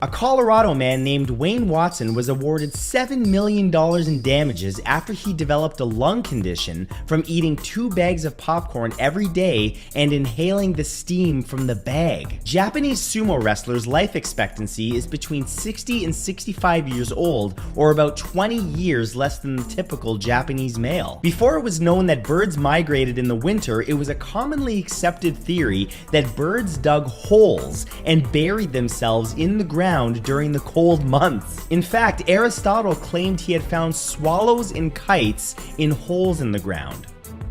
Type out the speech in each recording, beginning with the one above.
A Colorado man named Wayne Watson was awarded $7 million in damages after he developed a lung condition from eating 2 bags of popcorn every day and inhaling the steam from the bag. Japanese sumo wrestlers' life expectancy is between 60 and 65 years old, or about 20 years less than the typical Japanese male. Before it was known that birds migrated in the winter, it was a commonly accepted theory that birds dug holes and buried themselves in the ground during the cold months. In fact, Aristotle claimed he had found swallows and kites in holes in the ground.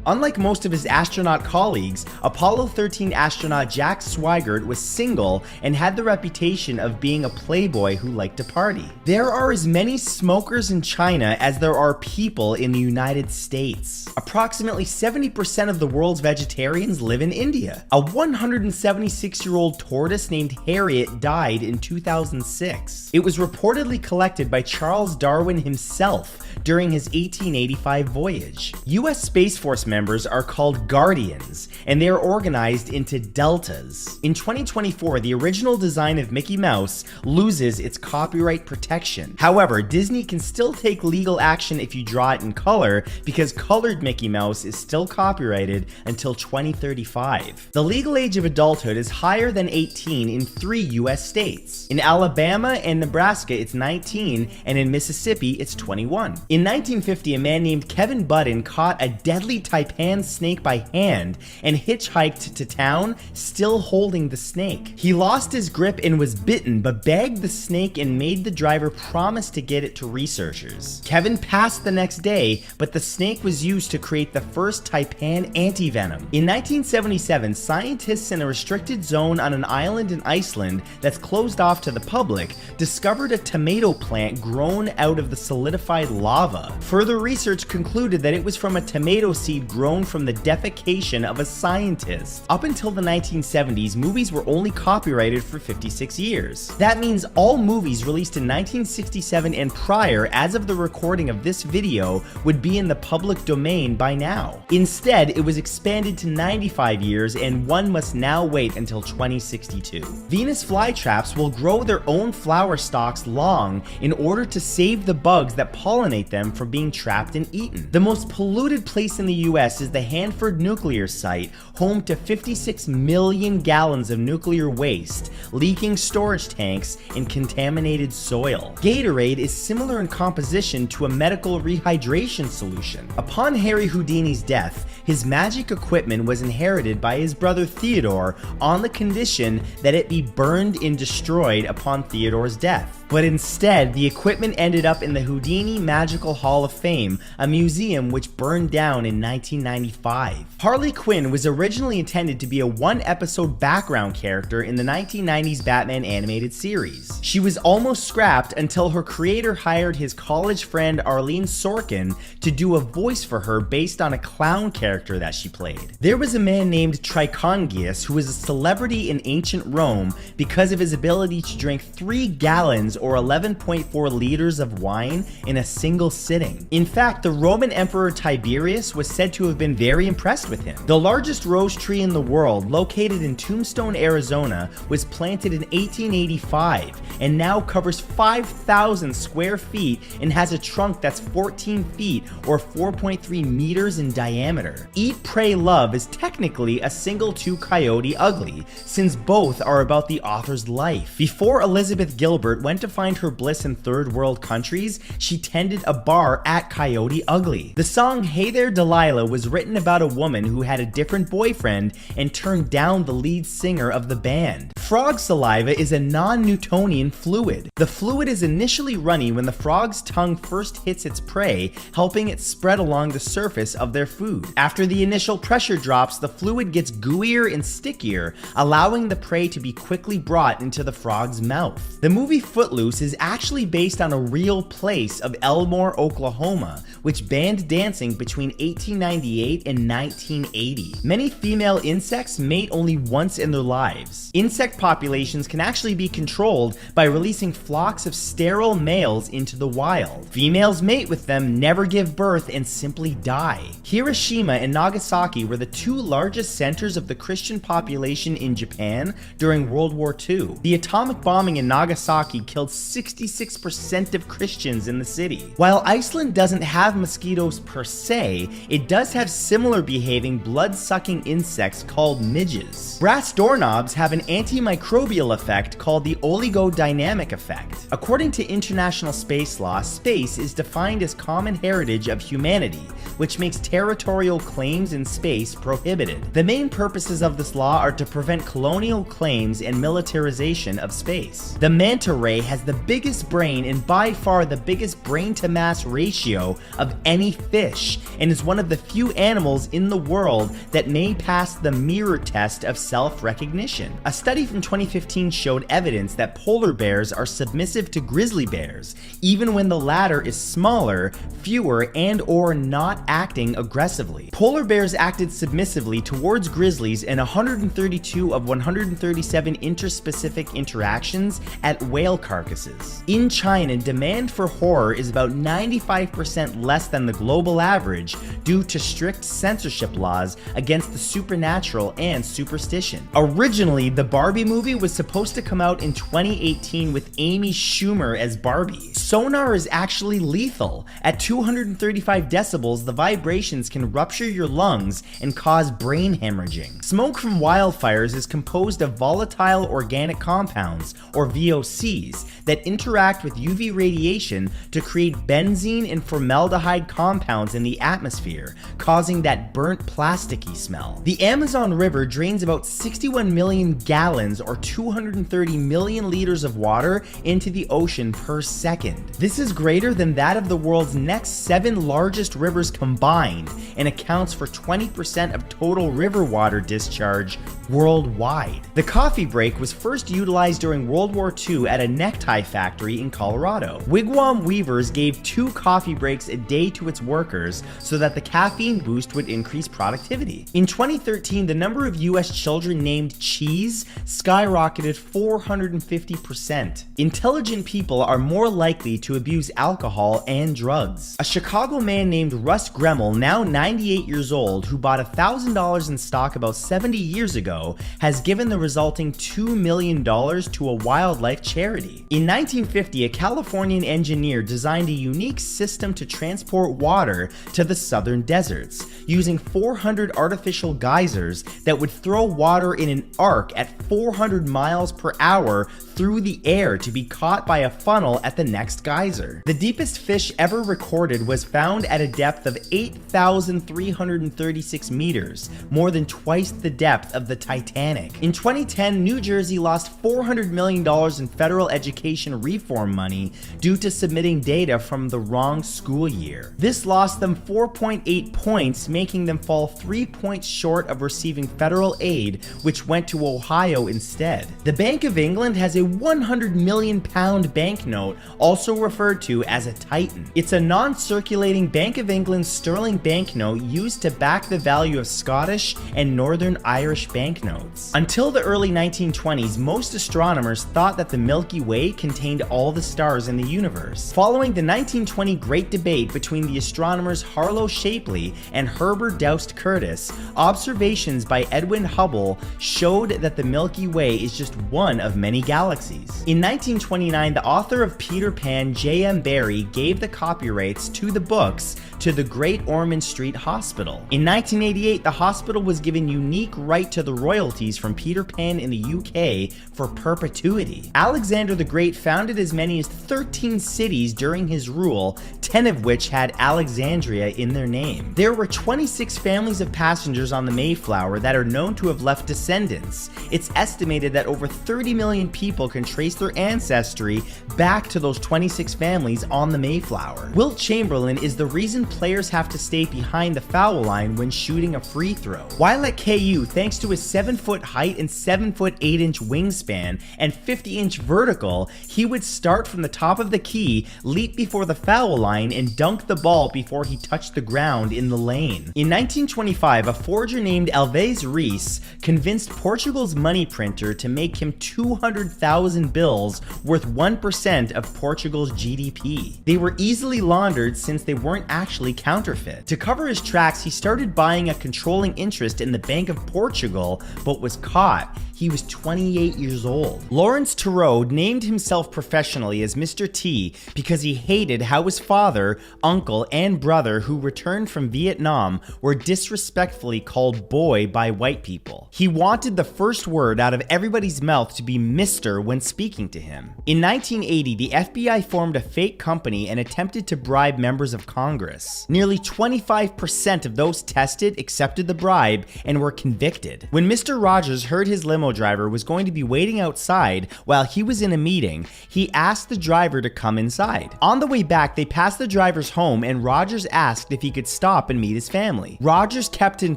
Unlike most of his astronaut colleagues, Apollo 13 astronaut Jack Swigert was single and had the reputation of being a playboy who liked to party. There are as many smokers in China as there are people in the United States. Approximately 70% of the world's vegetarians live in India. A 176-year-old tortoise named Harriet died in 2006. It was reportedly collected by Charles Darwin himself during his 1885 voyage. US Space Force members are called Guardians, and they are organized into deltas. In 2024, the original design of Mickey Mouse loses its copyright protection. However, Disney can still take legal action if you draw it in color, because colored Mickey Mouse is still copyrighted until 2035. The legal age of adulthood is higher than 18 in 3 US states. In Alabama and Nebraska, it's 19, and in Mississippi, it's 21. In 1950, a man named Kevin Budden caught a deadly taipan snake by hand and hitchhiked to town, still holding the snake. He lost his grip and was bitten, but bagged the snake and made the driver promise to get it to researchers. Kevin passed the next day, but the snake was used to create the first taipan antivenom. In 1977, scientists in a restricted zone on an island in Iceland that's closed off to the public discovered a tomato plant grown out of the solidified lava. Further research concluded that it was from a tomato seed grown from the defecation of a scientist. Up until the 1970s, movies were only copyrighted for 56 years. That means all movies released in 1967 and prior, as of the recording of this video, would be in the public domain by now. Instead, it was expanded to 95 years, and one must now wait until 2062. Venus flytraps will grow their own flower stalks long in order to save the bugs that pollinate them from being trapped and eaten. The most polluted place in the US is the Hanford nuclear site, home to 56 million gallons of nuclear waste, leaking storage tanks, and contaminated soil. Gatorade is similar in composition to a medical rehydration solution. Upon Harry Houdini's death, his magic equipment was inherited by his brother Theodore on the condition that it be burned and destroyed upon Theodore's death. But instead, the equipment ended up in the Houdini Magical Hall of Fame, a museum which burned down in 1995. Harley Quinn was originally intended to be a 1-episode background character in the 1990s Batman animated series. She was almost scrapped until her creator hired his college friend Arlene Sorkin to do a voice for her based on a clown character that she played. There was a man named Trichongius who was a celebrity in ancient Rome because of his ability to drink 3 gallons or 11.4 liters of wine in a single sitting. In fact, the Roman Emperor Tiberius was said to have been very impressed with him. The largest rose tree in the world, located in Tombstone, Arizona, was planted in 1885 and now covers 5,000 square feet and has a trunk that's 14 feet or 4.3 meters in diameter. Eat, Pray, Love is technically a single to Coyote Ugly, since both are about the author's life. Before Elizabeth Gilbert went to find her bliss in third world countries, she tended a bar at Coyote Ugly. The song Hey There Delilah was written about a woman who had a different boyfriend and turned down the lead singer of the band. Frog saliva is a non-Newtonian fluid. The fluid is initially runny when the frog's tongue first hits its prey, helping it spread along the surface of their food. After the initial pressure drops, the fluid gets gooier and stickier, allowing the prey to be quickly brought into the frog's mouth. The movie Footloose is actually based on a real place of Elmore, Oklahoma, which banned dancing between 1898 1898 and 1980. Many female insects mate only once in their lives. Insect populations can actually be controlled by releasing flocks of sterile males into the wild. Females mate with them, never give birth, and simply die. Hiroshima and Nagasaki were the two largest centers of the Christian population in Japan during World War II. The atomic bombing in Nagasaki killed 66% of Christians in the city. While Iceland doesn't have mosquitoes per se, it does have similar behaving blood-sucking insects called midges. Brass doorknobs have an antimicrobial effect called the oligodynamic effect. According to international space law, space is defined as common heritage of humanity, which makes territorial claims in space prohibited. The main purposes of this law are to prevent colonial claims and militarization of space. The manta ray has the biggest brain and by far the biggest brain-to-mass ratio of any fish, and is one of the few animals in the world that may pass the mirror test of self-recognition. A study from 2015 showed evidence that polar bears are submissive to grizzly bears, even when the latter is smaller, fewer, and/or not acting aggressively. Polar bears acted submissively towards grizzlies in 132 of 137 interspecific interactions at whale carcasses. In China, demand for horror is about 95% less than the global average due to strict censorship laws against the supernatural and superstition. Originally, the Barbie movie was supposed to come out in 2018 with Amy Schumer as Barbie. Sonar is actually lethal. At 235 decibels, the vibrations can rupture your lungs and cause brain hemorrhaging. Smoke from wildfires is composed of volatile organic compounds, or VOCs, that interact with UV radiation to create benzene and formaldehyde compounds in the atmosphere, causing that burnt plasticky smell. The Amazon River drains about 61 million gallons or 230 million liters of water into the ocean per second. This is greater than that of the world's next 7 largest rivers combined and accounts for 20% of total river water discharge worldwide. The coffee break was first utilized during World War II at a necktie factory in Colorado. Wigwam weavers gave 2 coffee breaks a day to its workers so that the caffeine boost would increase productivity. In 2013, the number of US children named Cheese skyrocketed 450%. Intelligent people are more likely to abuse alcohol and drugs. A Chicago man named Russ Gremmel, now 98 years old, who bought $1,000 in stock about 70 years ago, has given the resulting $2 million to a wildlife charity. In 1950, a Californian engineer designed a unique system to transport water to the southern deserts, using 400 artificial geysers that would throw water in an arc at 400 miles per hour through the air to be caught by a funnel at the next geyser. The deepest fish ever recorded was found at a depth of 8,336 meters, more than twice the depth of the Titanic. In 2010, New Jersey lost $400 million in federal education reform money due to submitting data from the wrong school year. This lost them 4.8 points, making them fall 3 points short of receiving federal aid, which went to Ohio instead. The Bank of England has a 100 million pound banknote, also referred to as a Titan. It's a non-circulating Bank of England sterling banknote used to back the value of Scottish and Northern Irish banknotes. Until the early 1920s, most astronomers thought that the Milky Way contained all the stars in the universe. Following the 1920 Great Debate between the astronomers Harlow Shapley and Herbert Doust Curtis, observations by Edwin Hubble showed that the Milky Way is just one of many galaxies. In 1929, the author of Peter Pan, J.M. Barrie, gave the copyrights to the books to the Great Ormond Street Hospital. In 1988, the hospital was given unique right to the royalties from Peter Pan in the UK for perpetuity. Alexander the Great founded as many as 13 cities during his rule, 10 of which had Alexandria in their name. There were 26 families of passengers on the Mayflower that are known to have left descendants. It's estimated that over 30 million people people can trace their ancestry back to those 26 families on the Mayflower. Wilt Chamberlain is the reason players have to stay behind the foul line when shooting a free throw. While at KU, thanks to his 7-foot height and 7-foot 8-inch wingspan and 50-inch vertical, he would start from the top of the key, leap before the foul line, and dunk the ball before he touched the ground in the lane. In 1925, a forger named Alves Reis convinced Portugal's money printer to make him 200,000 bills worth 1% of Portugal's GDP. They were easily laundered since they weren't actually counterfeit. To cover his tracks, he started buying a controlling interest in the Bank of Portugal, but was caught. He was 28 years old. Lawrence Turreau named himself professionally as Mr. T because he hated how his father, uncle, and brother who returned from Vietnam were disrespectfully called boy by white people. He wanted the first word out of everybody's mouth to be Mr. when speaking to him. In 1980, the FBI formed a fake company and attempted to bribe members of Congress. Nearly 25% of those tested accepted the bribe and were convicted. When Mr. Rogers heard his limo driver was going to be waiting outside while he was in a meeting, he asked the driver to come inside. On the way back, they passed the driver's home and Rogers asked if he could stop and meet his family. Rogers kept in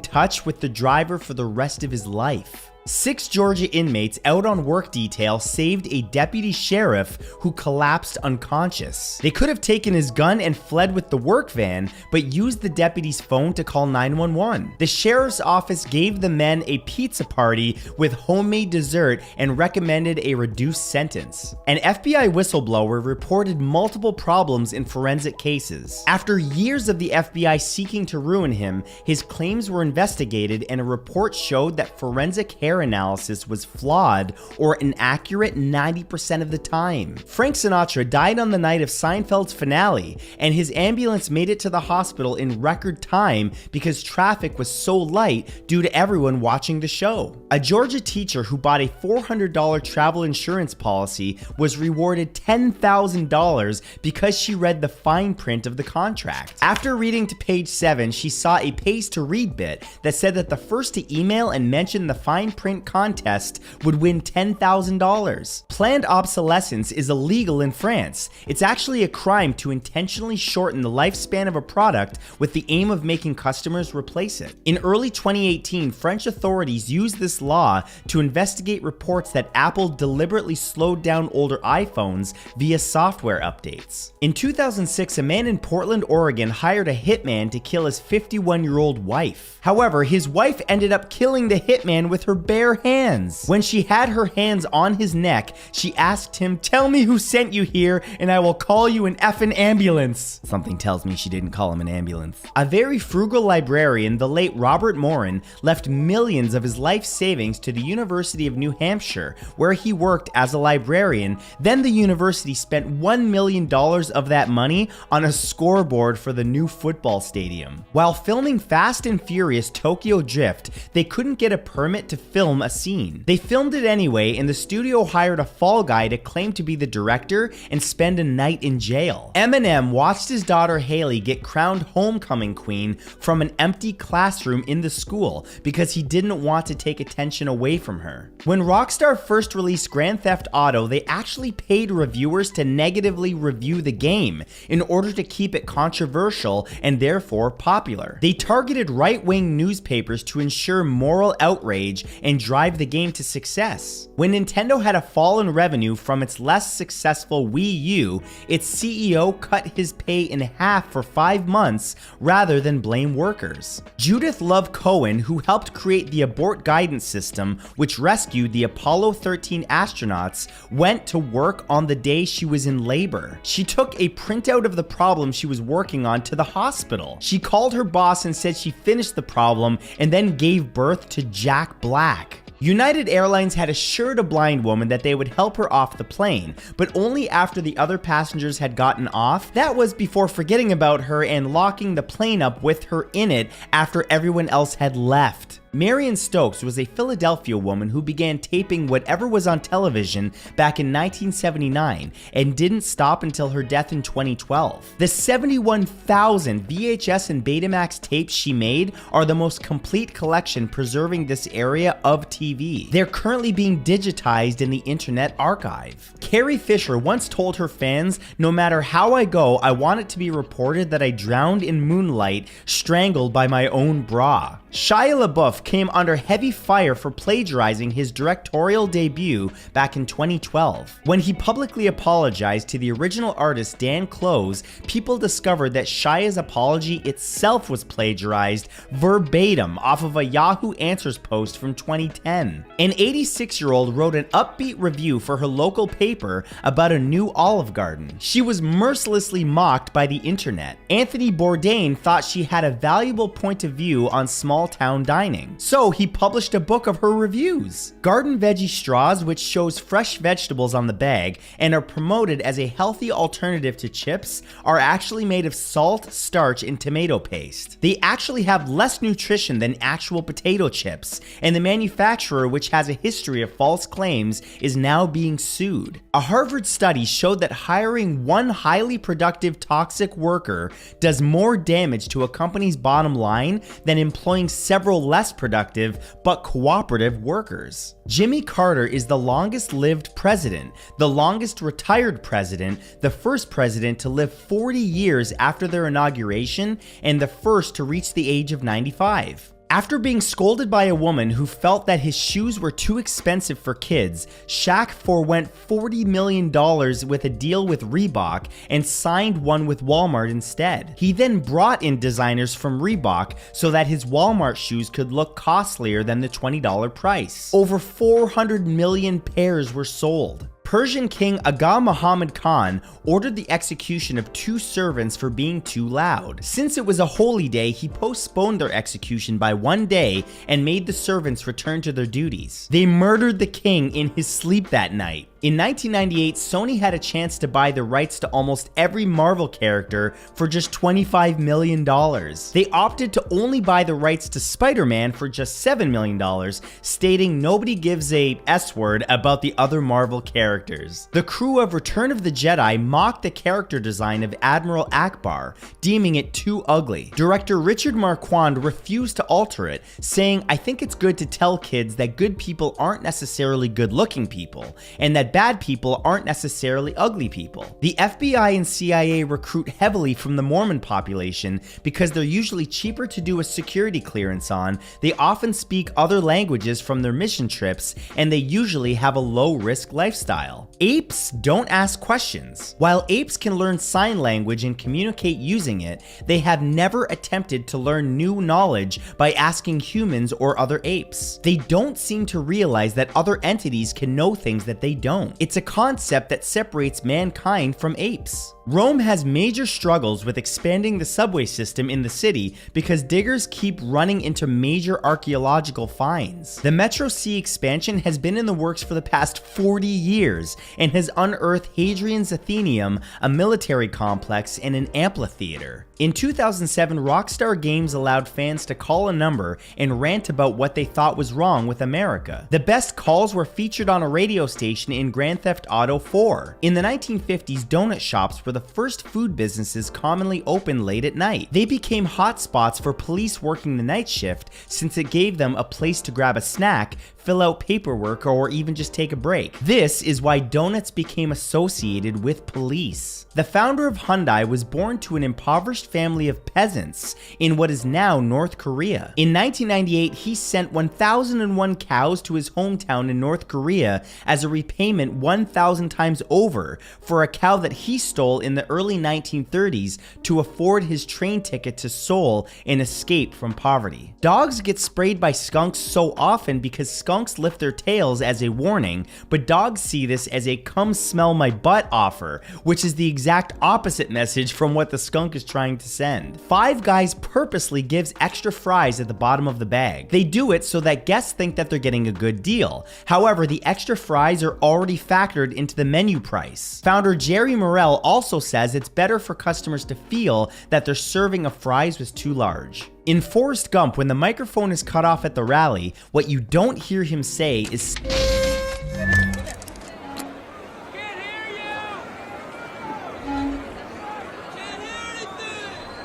touch with the driver for the rest of his life. 6 Georgia inmates out on work detail saved a deputy sheriff who collapsed unconscious. They could have taken his gun and fled with the work van, but used the deputy's phone to call 911. The sheriff's office gave the men a pizza party with homemade dessert and recommended a reduced sentence. An FBI whistleblower reported multiple problems in forensic cases. After years of the FBI seeking to ruin him, his claims were investigated and a report showed that forensic hair analysis was flawed or inaccurate 90% of the time. Frank Sinatra died on the night of Seinfeld's finale, and his ambulance made it to the hospital in record time because traffic was so light due to everyone watching the show. A Georgia teacher who bought a $400 travel insurance policy was rewarded $10,000 because she read the fine print of the contract. After reading to page 7, she saw a pays to read bit that said that the first to email and mention the fine print contest would win $10,000. Planned obsolescence is illegal in France. It's actually a crime to intentionally shorten the lifespan of a product with the aim of making customers replace it. In early 2018, French authorities used this law to investigate reports that Apple deliberately slowed down older iPhones via software updates. In 2006, a man in Portland, Oregon hired a hitman to kill his 51-year-old wife. However, his wife ended up killing the hitman with her bare hands. When she had her hands on his neck, she asked him, "Tell me who sent you here and I will call you an effing ambulance." Something tells me she didn't call him an ambulance. A very frugal librarian, the late Robert Morin, left millions of his life savings to the University of New Hampshire, where he worked as a librarian. Then the university spent $1 million of that money on a scoreboard for the new football stadium. While filming Fast and Furious Tokyo Drift, they couldn't get a permit to film a scene. They filmed it anyway, and the studio hired a fall guy to claim to be the director and spend a night in jail. Eminem watched his daughter Haley get crowned homecoming queen from an empty classroom in the school because he didn't want to take attention away from her. When Rockstar first released Grand Theft Auto, they actually paid reviewers to negatively review the game in order to keep it controversial and therefore popular. They targeted right-wing newspapers to ensure moral outrage and drive the game to success. When Nintendo had a fall in revenue from its less successful Wii U, its CEO cut his pay in half for 5 months rather than blame workers. Judith Love Cohen, who helped create the abort guidance system which rescued the Apollo 13 astronauts, went to work on the day she was in labor. She took a printout of the problem she was working on to the hospital. She called her boss and said she finished the problem and then gave birth to Jack Black. United Airlines had assured a blind woman that they would help her off the plane, but only after the other passengers had gotten off. That was before forgetting about her and locking the plane up with her in it after everyone else had left. Marion Stokes was a Philadelphia woman who began taping whatever was on television back in 1979 and didn't stop until her death in 2012. The 71,000 VHS and Betamax tapes she made are the most complete collection preserving this area of TV. They're currently being digitized in the Internet Archive. Carrie Fisher once told her fans, "No matter how I go, I want it to be reported that I drowned in moonlight, strangled by my own bra." Shia LaBeouf came under heavy fire for plagiarizing his directorial debut back in 2012. When he publicly apologized to the original artist Dan Close, people discovered that Shia's apology itself was plagiarized verbatim off of a Yahoo Answers post from 2010. An 86-year-old wrote an upbeat review for her local paper about a new Olive Garden. She was mercilessly mocked by the internet. Anthony Bourdain thought she had a valuable point of view on small town dining, so he published a book of her reviews. Garden Veggie Straws, which shows fresh vegetables on the bag and are promoted as a healthy alternative to chips, are actually made of salt, starch, and tomato paste. They actually have less nutrition than actual potato chips, and the manufacturer, which has a history of false claims, is now being sued. A Harvard study showed that hiring one highly productive toxic worker does more damage to a company's bottom line than employing several less productive but cooperative workers. Jimmy Carter is the longest lived president, the longest retired president, the first president to live 40 years after their inauguration, and the first to reach the age of 95. After being scolded by a woman who felt that his shoes were too expensive for kids, Shaq forewent $40 million with a deal with Reebok and signed one with Walmart instead. He then brought in designers from Reebok so that his Walmart shoes could look costlier than the $20 price. Over 400 million pairs were sold. Persian king Aga Muhammad Khan ordered the execution of 2 servants for being too loud. Since it was a holy day, he postponed their execution by 1 day and made the servants return to their duties. They murdered the king in his sleep that night. In 1998, Sony had a chance to buy the rights to almost every Marvel character for just $25 million. They opted to only buy the rights to Spider-Man for just $7 million, stating nobody gives a S-word about the other Marvel characters. The crew of Return of the Jedi mocked the character design of Admiral Akbar, deeming it too ugly. Director Richard Marquand refused to alter it, saying, "I think it's good to tell kids that good people aren't necessarily good-looking people, and that bad people aren't necessarily ugly people." The FBI and CIA recruit heavily from the Mormon population because they're usually cheaper to do a security clearance on, they often speak other languages from their mission trips, and they usually have a low-risk lifestyle. Apes don't ask questions. While apes can learn sign language and communicate using it, they have never attempted to learn new knowledge by asking humans or other apes. They don't seem to realize that other entities can know things that they don't. It's a concept that separates mankind from apes. Rome has major struggles with expanding the subway system in the city because diggers keep running into major archaeological finds. The Metro C expansion has been in the works for the past 40 years and has unearthed Hadrian's Athenaeum, a military complex, and an amphitheater. In 2007, Rockstar Games allowed fans to call a number and rant about what they thought was wrong with America. The best calls were featured on a radio station in Grand Theft Auto 4. In the 1950s, donut shops were the first food businesses commonly open late at night. They became hotspots for police working the night shift since it gave them a place to grab a snack, fill out paperwork, or even just take a break. This is why donuts became associated with police. The founder of Hyundai was born to an impoverished family of peasants in what is now North Korea. In 1998, he sent 1,001 cows to his hometown in North Korea as a repayment 1,000 times over for a cow that he stole in the early 1930s to afford his train ticket to Seoul and escape from poverty. Dogs get sprayed by skunks so often because skunks lift their tails as a warning, but dogs see this as a "come smell my butt" offer, which is the exact opposite message from what the skunk is trying to send. Five Guys purposely gives extra fries at the bottom of the bag. They do it so that guests think that they're getting a good deal. However, the extra fries are already factored into the menu price. Founder Jerry Morrell also says it's better for customers to feel that their serving of fries was too large. In Forrest Gump, when the microphone is cut off at the rally, what you don't hear him say is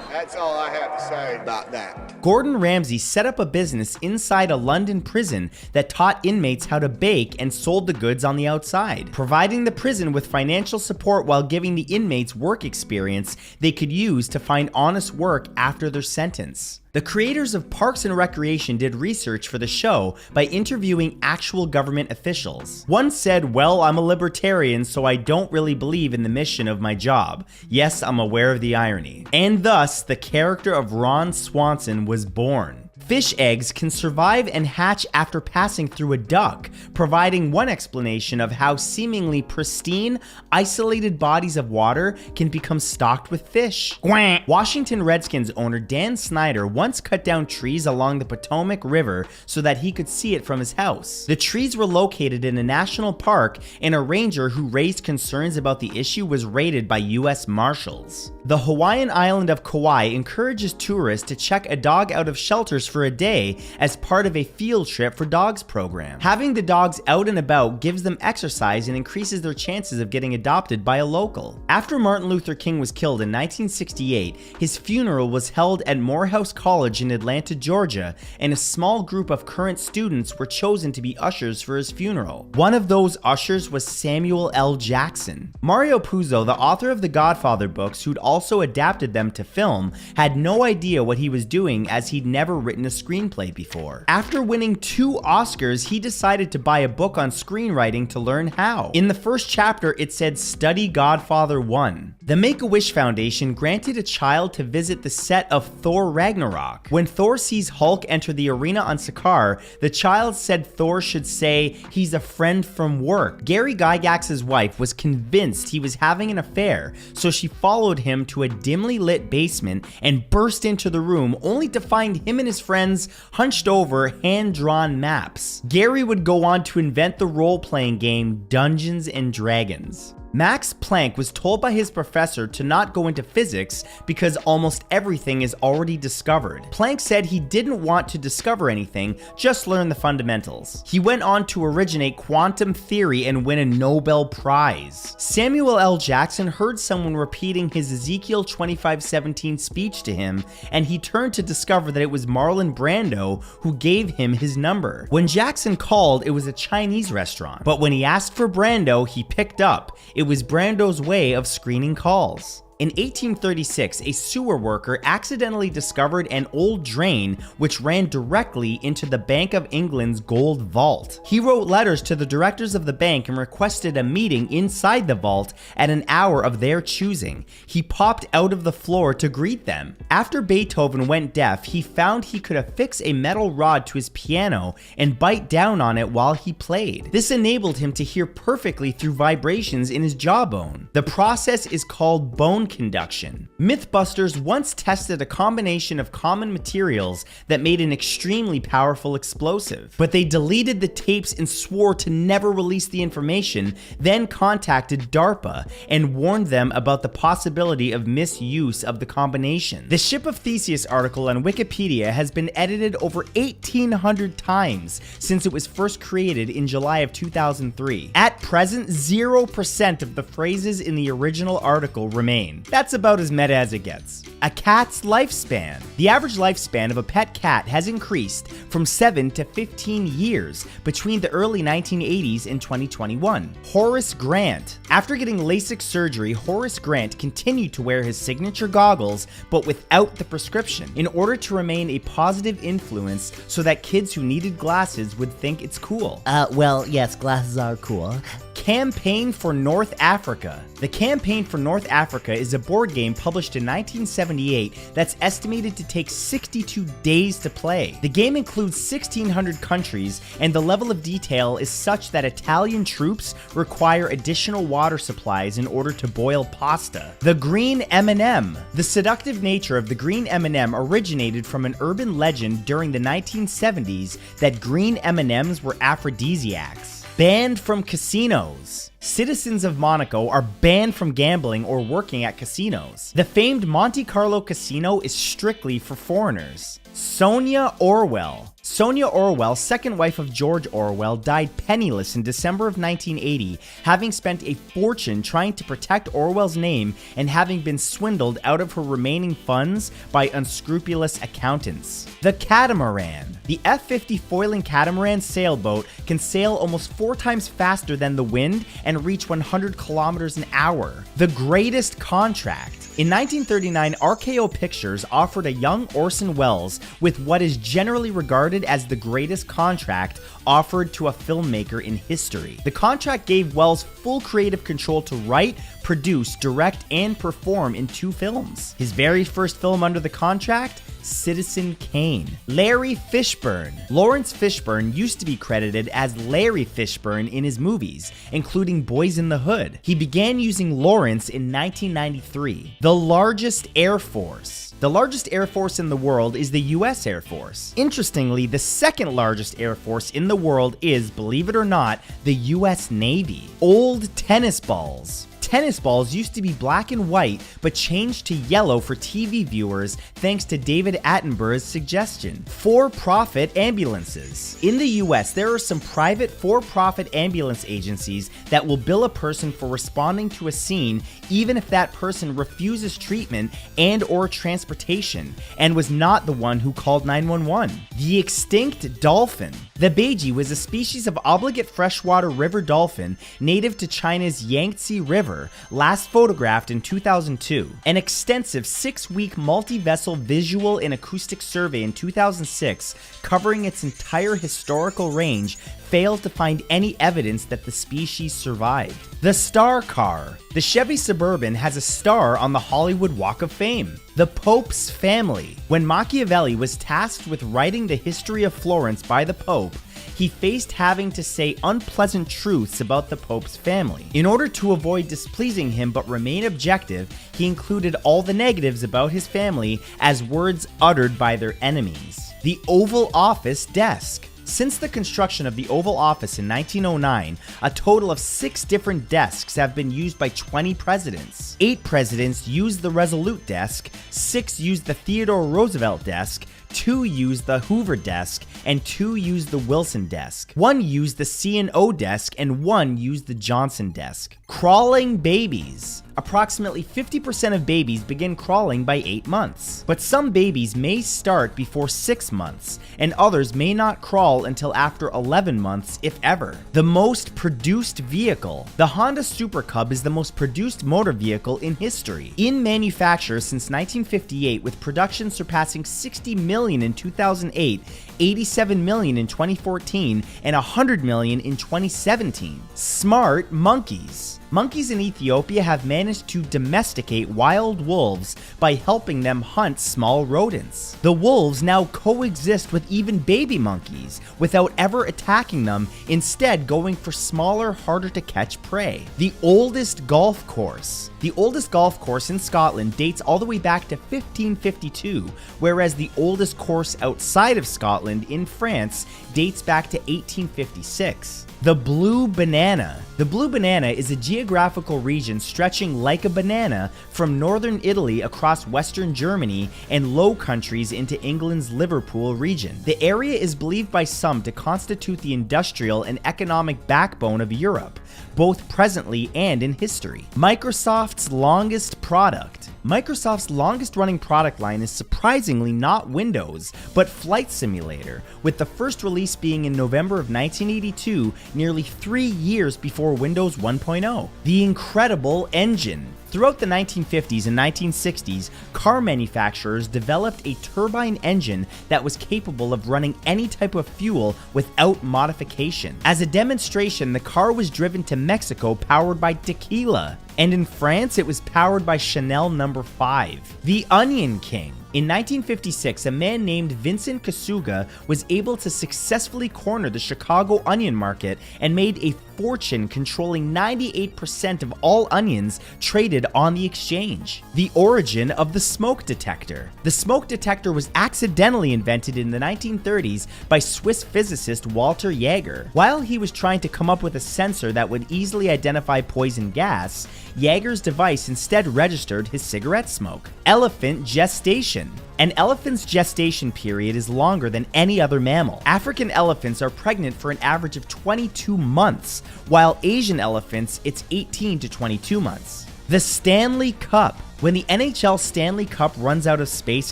That's all I have to say about that. Gordon Ramsay set up a business inside a London prison that taught inmates how to bake and sold the goods on the outside, providing the prison with financial support while giving the inmates work experience they could use to find honest work after their sentence. The creators of Parks and Recreation did research for the show by interviewing actual government officials. One said, "Well, I'm a libertarian, so I don't really believe in the mission of my job. Yes, I'm aware of the irony." And thus, the character of Ron Swanson was born. Fish eggs can survive and hatch after passing through a duck, providing one explanation of how seemingly pristine, isolated bodies of water can become stocked with fish. Quack. Washington Redskins owner Dan Snyder once cut down trees along the Potomac River so that he could see it from his house. The trees were located in a national park, and a ranger who raised concerns about the issue was raided by U.S. Marshals. The Hawaiian island of Kauai encourages tourists to check a dog out of shelters for a day as part of a field trip for dogs program. Having the dogs out and about gives them exercise and increases their chances of getting adopted by a local. After Martin Luther King was killed in 1968, his funeral was held at Morehouse College in Atlanta, Georgia, and a small group of current students were chosen to be ushers for his funeral. One of those ushers was Samuel L. Jackson. Mario Puzo, the author of the Godfather books, who'd also adapted them to film, had no idea what he was doing as he'd never written a screenplay before. After winning 2 Oscars, he decided to buy a book on screenwriting to learn how. In the first chapter, it said, "Study Godfather 1." The Make-A-Wish Foundation granted a child to visit the set of Thor Ragnarok. When Thor sees Hulk enter the arena on Sakaar, the child said Thor should say, "He's a friend from work." Gary Gygax's wife was convinced he was having an affair, so she followed him to a dimly lit basement and burst into the room only to find him and his friends hunched over hand-drawn maps. Gary would go on to invent the role-playing game Dungeons and Dragons. Max Planck was told by his professor to not go into physics because almost everything is already discovered. Planck said he didn't want to discover anything, just learn the fundamentals. He went on to originate quantum theory and win a Nobel Prize. Samuel L. Jackson heard someone repeating his Ezekiel 25:17 speech to him, and he turned to discover that it was Marlon Brando who gave him his number. When Jackson called, it was a Chinese restaurant, but when he asked for Brando, he picked up. It was Brando's way of screening calls. In 1836, a sewer worker accidentally discovered an old drain which ran directly into the Bank of England's gold vault. He wrote letters to the directors of the bank and requested a meeting inside the vault at an hour of their choosing. He popped out of the floor to greet them. After Beethoven went deaf, he found he could affix a metal rod to his piano and bite down on it while he played. This enabled him to hear perfectly through vibrations in his jawbone. The process is called bone conduction. Mythbusters once tested a combination of common materials that made an extremely powerful explosive, but they deleted the tapes and swore to never release the information, then contacted DARPA and warned them about the possibility of misuse of the combination. The Ship of Theseus article on Wikipedia has been edited over 1,800 times since it was first created in July of 2003. At present, 0% of the phrases in the original article remain. That's about as meta as it gets. A cat's lifespan. The average lifespan of a pet cat has increased from 7 to 15 years between the early 1980s and 2021. Horace Grant. After getting LASIK surgery, Horace Grant continued to wear his signature goggles, but without the prescription, in order to remain a positive influence so that kids who needed glasses would think it's cool. Well, yes, glasses are cool. Campaign for North Africa. The Campaign for North Africa is a board game published in 1978 that's estimated to take 62 days to play. The game includes 1,600 countries, and the level of detail is such that Italian troops require additional water supplies in order to boil pasta. The Green M&M. The seductive nature of the Green M&M originated from an urban legend during the 1970s that green M&Ms were aphrodisiacs. Banned from casinos. Citizens of Monaco are banned from gambling or working at casinos. The famed Monte Carlo casino is strictly for foreigners. Sonia Orwell. Sonia Orwell, second wife of George Orwell, died penniless in December of 1980, having spent a fortune trying to protect Orwell's name and having been swindled out of her remaining funds by unscrupulous accountants. The catamaran. The F-50 foiling catamaran sailboat can sail almost 4 times faster than the wind and reach 100 kilometers an hour. The greatest contract. In 1939, RKO Pictures offered a young Orson Welles with what is generally regarded as the greatest contract offered to a filmmaker in history. The contract gave Welles full creative control to write, produce, direct, and perform in 2 films. His very first film under the contract? Citizen Kane. Larry Fishburne. Lawrence Fishburne used to be credited as Larry Fishburne in his movies, including Boys in the Hood. He began using Lawrence in 1993. The largest Air Force. The largest Air Force in the world is the US Air Force. Interestingly, the second largest Air Force in the world is, believe it or not, the US Navy. Old tennis balls. Tennis balls used to be black and white, but changed to yellow for TV viewers thanks to David Attenborough's suggestion. For-profit ambulances. In the US, there are some private for-profit ambulance agencies that will bill a person for responding to a scene even if that person refuses treatment and or transportation and was not the one who called 911. The extinct dolphin. The beiji was a species of obligate freshwater river dolphin native to China's Yangtze River, last photographed in 2002. An extensive 6-week multi-vessel visual and acoustic survey in 2006 covering its entire historical range failed to find any evidence that the species survived. The Star Car. The Chevy Suburban has a star on the Hollywood Walk of Fame. The Pope's Family. When Machiavelli was tasked with writing the history of Florence by the Pope, he faced having to say unpleasant truths about the Pope's family. In order to avoid displeasing him but remain objective, he included all the negatives about his family as words uttered by their enemies. The Oval Office desk. Since the construction of the Oval Office in 1909, a total of 6 different desks have been used by 20 presidents. 8 presidents used the Resolute desk, 6 used the Theodore Roosevelt desk, 2 used the Hoover desk, and 2 used the Wilson desk. 1 used the C&O desk, and 1 used the Johnson desk. Crawling babies. Approximately 50% of babies begin crawling by 8 months, but some babies may start before 6 months, and others may not crawl until after 11 months, if ever. The most produced vehicle. The Honda Super Cub is the most produced motor vehicle in history. In manufacture since 1958, with production surpassing 60 million in 2008, 87 million in 2014, and 100 million in 2017. Smart monkeys. Monkeys in Ethiopia have managed to domesticate wild wolves by helping them hunt small rodents. The wolves now coexist with even baby monkeys without ever attacking them, instead going for smaller, harder to catch prey. The oldest golf course. The oldest golf course in Scotland dates all the way back to 1552, whereas the oldest course outside of Scotland in France dates back to 1856. The Blue Banana. The Blue Banana is a geographical region stretching like a banana from northern Italy across western Germany and Low Countries into England's Liverpool region. The area is believed by some to constitute the industrial and economic backbone of Europe, both presently and in history. Microsoft's longest product. Microsoft's longest running product line is surprisingly not Windows, but Flight Simulator, with the first release being in November of 1982, nearly 3 years before Windows 1.0. The incredible engine. Throughout the 1950s and 1960s, car manufacturers developed a turbine engine that was capable of running any type of fuel without modification. As a demonstration, the car was driven to Mexico powered by tequila, and in France it was powered by Chanel No. 5. The Onion King. In 1956, a man named Vincent Kasuga was able to successfully corner the Chicago onion market and made a fortune controlling 98% of all onions traded on the exchange. The origin of the smoke detector. The smoke detector was accidentally invented in the 1930s by Swiss physicist Walter Jaeger. While he was trying to come up with a sensor that would easily identify poison gas, Jaeger's device instead registered his cigarette smoke. Elephant gestation. gestation. An elephant's gestation period is longer than any other mammal. African elephants are pregnant for an average of 22 months, while Asian elephants, it's 18 to 22 months. The Stanley Cup. When the NHL Stanley Cup runs out of space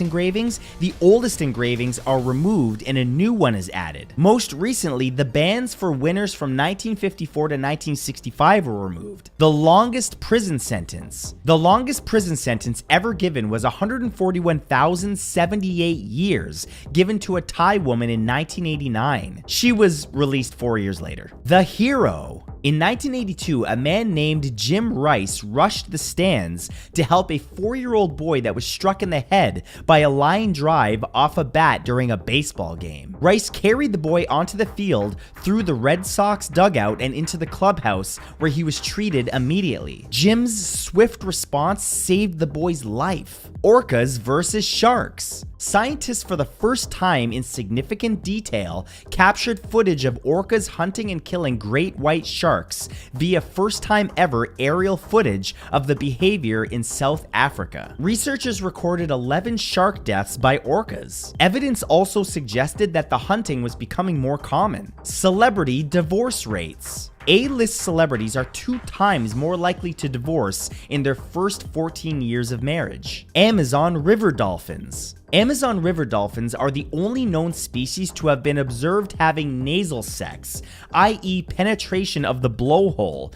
engravings, the oldest engravings are removed and a new one is added. Most recently, the bands for winners from 1954 to 1965 were removed. The longest prison sentence. The longest prison sentence ever given was 141,078 years, given to a Thai woman in 1989. She was released 4 years later. The Hero. In 1982, a man named Jim Rice rushed the stands to help a 4-year-old boy that was struck in the head by a line drive off a bat during a baseball game. Rice carried the boy onto the field, through the Red Sox dugout, and into the clubhouse, where he was treated immediately. Jim's swift response saved the boy's life. Orcas versus sharks. Scientists, for the first time in significant detail, captured footage of orcas hunting and killing great white sharks via first time ever aerial footage of the behavior in South Africa. Researchers recorded 11 shark deaths by orcas. Evidence also suggested that the hunting was becoming more common. Celebrity divorce rates. A-list celebrities are 2 times more likely to divorce in their first 14 years of marriage. Amazon river dolphins. Amazon river dolphins are the only known species to have been observed having nasal sex, i.e. penetration of the blowhole.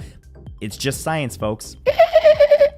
It's just science, folks.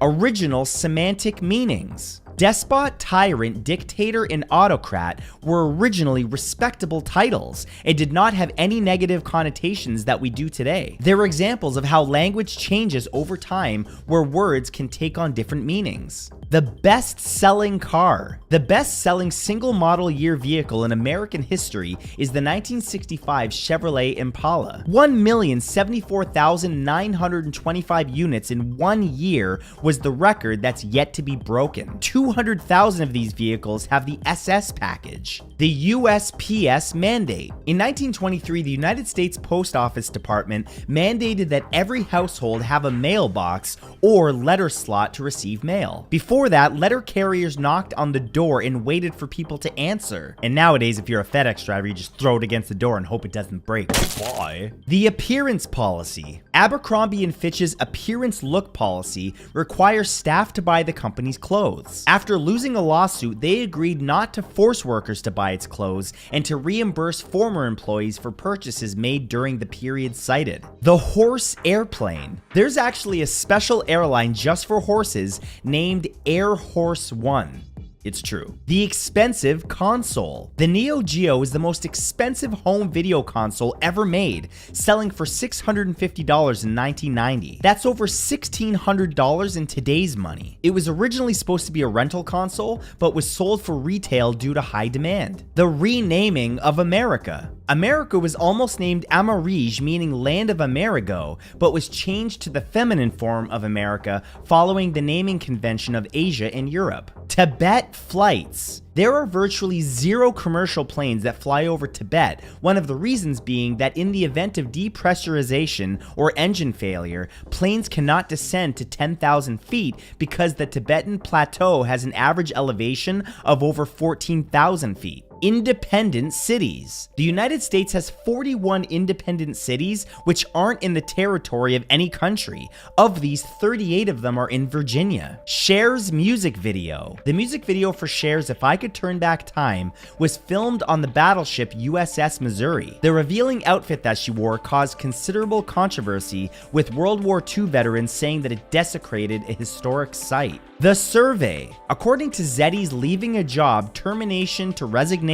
Original semantic meanings. Despot, tyrant, dictator, and autocrat were originally respectable titles and did not have any negative connotations that we do today. They were examples of how language changes over time, where words can take on different meanings. The best-selling car. The best-selling single model year vehicle in American history is the 1965 Chevrolet Impala. 1,074,925 units in 1 year was the record that's yet to be broken. 200,000 of these vehicles have the SS package. The USPS mandate. In 1923, the United States Post Office Department mandated that every household have a mailbox or letter slot to receive mail. Before that, letter carriers knocked on the door and waited for people to answer. And nowadays, if you're a FedEx driver, you just throw it against the door and hope it doesn't break. Why? The appearance policy. Abercrombie & Fitch's appearance look policy requires staff to buy the company's clothes. After losing a lawsuit, they agreed not to force workers to buy its clothes and to reimburse former employees for purchases made during the period cited. The horse airplane. There's actually a special airline just for horses named Air Horse One. It's true. The expensive console. The Neo Geo is the most expensive home video console ever made, selling for $650 in 1990. That's over $1,600 in today's money. It was originally supposed to be a rental console, but was sold for retail due to high demand. The renaming of America. America was almost named Amerige, meaning land of Amerigo, but was changed to the feminine form of America following the naming convention of Asia and Europe. Tibet flights. There are virtually 0 commercial planes that fly over Tibet, one of the reasons being that in the event of depressurization or engine failure, planes cannot descend to 10,000 feet because the Tibetan plateau has an average elevation of over 14,000 feet. Independent cities. The United States has 41 independent cities which aren't in the territory of any country. Of these, 38 of them are in Virginia. Cher's music video. The music video for Cher's If I Could Turn Back Time was filmed on the battleship USS Missouri. The revealing outfit that she wore caused considerable controversy, with World War II veterans saying that it desecrated a historic site. The survey. According to Zeddy's Leaving a Job, Termination to Resignation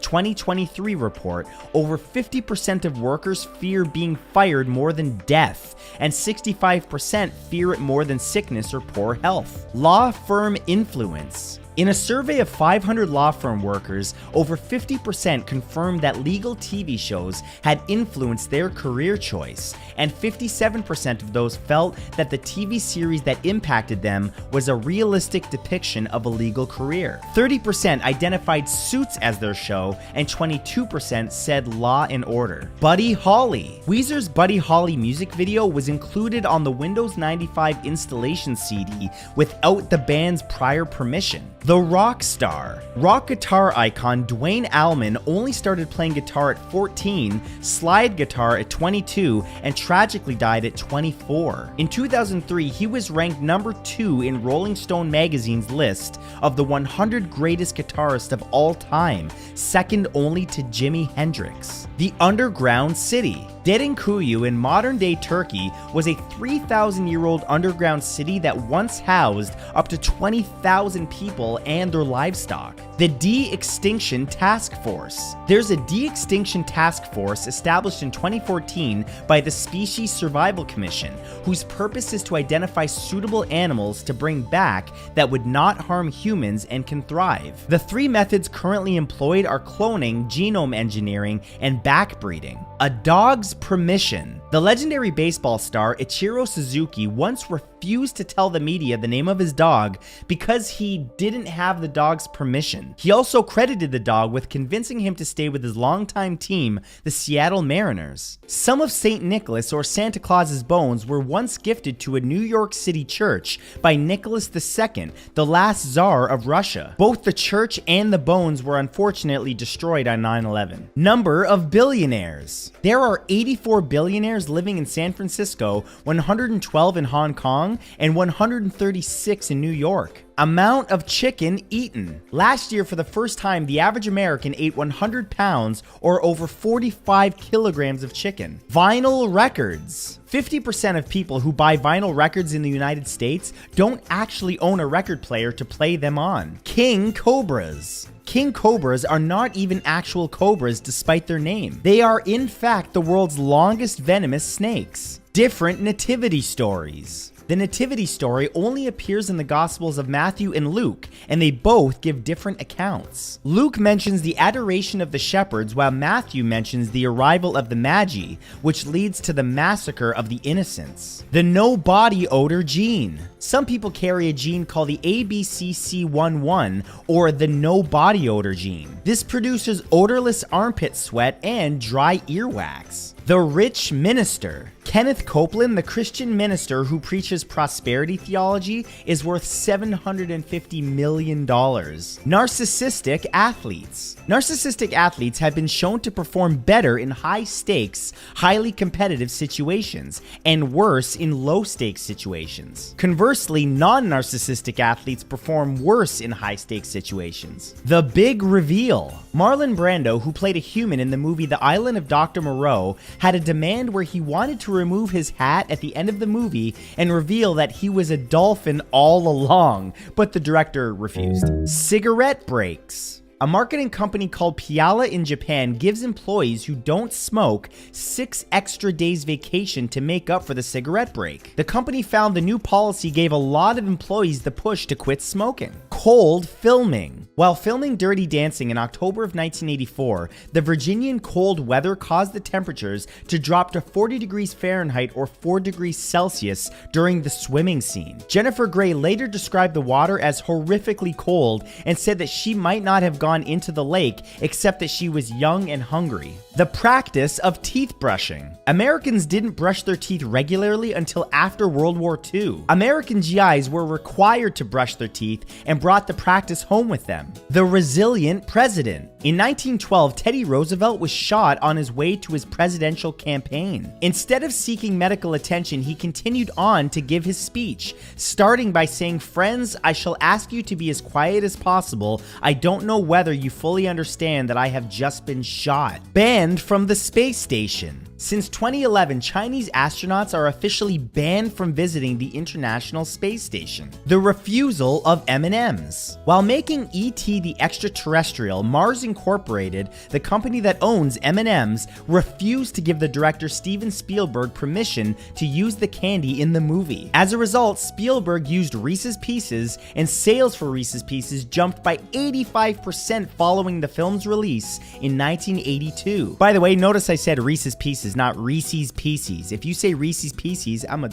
2023 report, over 50% of workers fear being fired more than death, and 65% fear it more than sickness or poor health. Law firm influence. In a survey of 500 law firm workers, over 50% confirmed that legal TV shows had influenced their career choice, and 57% of those felt that the TV series that impacted them was a realistic depiction of a legal career. 30% identified Suits as their show, and 22% said Law and Order. Buddy Holly. Weezer's Buddy Holly music video was included on the Windows 95 installation CD without the band's prior permission. The rock star. Rock guitar icon Dwayne Allman only started playing guitar at 14, slide guitar at 22, and tragically died at 24. In 2003, he was ranked number 2 in Rolling Stone magazine's list of the 100 greatest guitarists of all time, second only to Jimi Hendrix. The underground city. Dedinkuyu in modern-day Turkey was a 3,000-year-old underground city that once housed up to 20,000 people and their livestock. The De-Extinction Task Force. There's a De-Extinction Task Force established in 2014 by the Species Survival Commission, whose purpose is to identify suitable animals to bring back that would not harm humans and can thrive. The 3 methods currently employed are cloning, genome engineering, and backbreeding. A dog's permission. The legendary baseball star Ichiro Suzuki once refused to tell the media the name of his dog because he didn't have the dog's permission. He also credited the dog with convincing him to stay with his longtime team, the Seattle Mariners. Some of St. Nicholas or Santa Claus's bones were once gifted to a New York City church by Nicholas II, the last Tsar of Russia. Both the church and the bones were unfortunately destroyed on 9/11. Number of billionaires. There are 84 billionaires living in San Francisco, 112 in Hong Kong, and 136 in New York. Amount of chicken eaten. Last year, for the first time, the average American ate 100 pounds or over 45 kilograms of chicken. Vinyl records. 50% of people who buy vinyl records in the United States don't actually own a record player to play them on. King cobras. King cobras are not even actual cobras despite their name. They are in fact the world's longest venomous snakes. Different nativity stories. The nativity story only appears in the Gospels of Matthew and Luke, and they both give different accounts. Luke mentions the adoration of the shepherds, while Matthew mentions the arrival of the Magi, which leads to the massacre of the innocents. The no body odor gene. Some people carry a gene called the ABCC11, or the no body odor gene. This produces odorless armpit sweat and dry earwax. The rich minister. Kenneth Copeland, the Christian minister who preaches prosperity theology, is worth $750 million. Narcissistic athletes. Narcissistic athletes have been shown to perform better in high-stakes, highly competitive situations, and worse in low-stakes situations. Conversely, non-narcissistic athletes perform worse in high-stakes situations. The big reveal. Marlon Brando, who played a human in the movie The Island of Dr. Moreau, had a demand where he wanted to remove his hat at the end of the movie and reveal that he was a dolphin all along, but the director refused. Cigarette breaks. A marketing company called Piala in Japan gives employees who don't smoke 6 extra days vacation to make up for the cigarette break. The company found the new policy gave a lot of employees the push to quit smoking. Cold filming. While filming Dirty Dancing in October of 1984, the Virginian cold weather caused the temperatures to drop to 40 degrees Fahrenheit or 4 degrees Celsius during the swimming scene. Jennifer Grey later described the water as horrifically cold and said that she might not have gone into the lake except that she was young and hungry. The practice of teeth brushing. Americans didn't brush their teeth regularly until after World War II. American GIs were required to brush their teeth and brought the practice home with them. The resilient president. In 1912, Teddy Roosevelt was shot on his way to his presidential campaign. Instead of seeking medical attention, he continued on to give his speech, starting by saying, "Friends, I shall ask you to be as quiet as possible. I don't know whether you fully understand that I have just been shot." Banned from the space station. Since 2011, Chinese astronauts are officially banned from visiting the International Space Station. The refusal of M&Ms. While making E.T. the Extraterrestrial, Mars Incorporated, the company that owns M&Ms, refused to give the director Steven Spielberg permission to use the candy in the movie. As a result, Spielberg used Reese's Pieces, and sales for Reese's Pieces jumped by 85% following the film's release in 1982. By the way, notice I said Reese's Pieces, not Reese's Pieces. If you say Reese's Pieces, I'm a...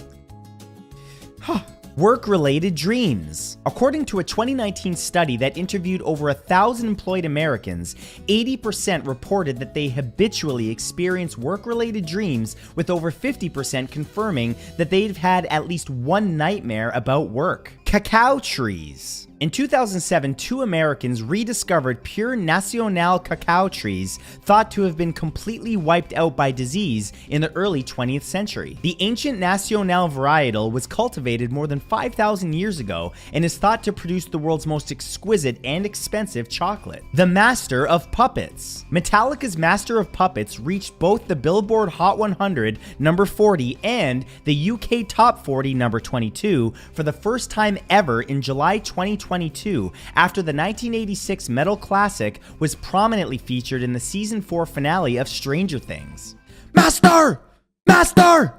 Work-related dreams. According to a 2019 study that interviewed over 1,000 employed Americans, 80% reported that they habitually experience work-related dreams, with over 50% confirming that they've had at least one nightmare about work. Cacao trees. In 2007, 2 Americans rediscovered pure Nacional cacao trees thought to have been completely wiped out by disease in the early 20th century. The ancient Nacional varietal was cultivated more than 5,000 years ago and is thought to produce the world's most exquisite and expensive chocolate. The Master of Puppets. Metallica's Master of Puppets reached both the Billboard Hot 100 number 40 and the UK Top 40 number 22 for the first time ever in July 2022 after the 1986 metal classic was prominently featured in the season 4 finale of Stranger Things. Master! Master!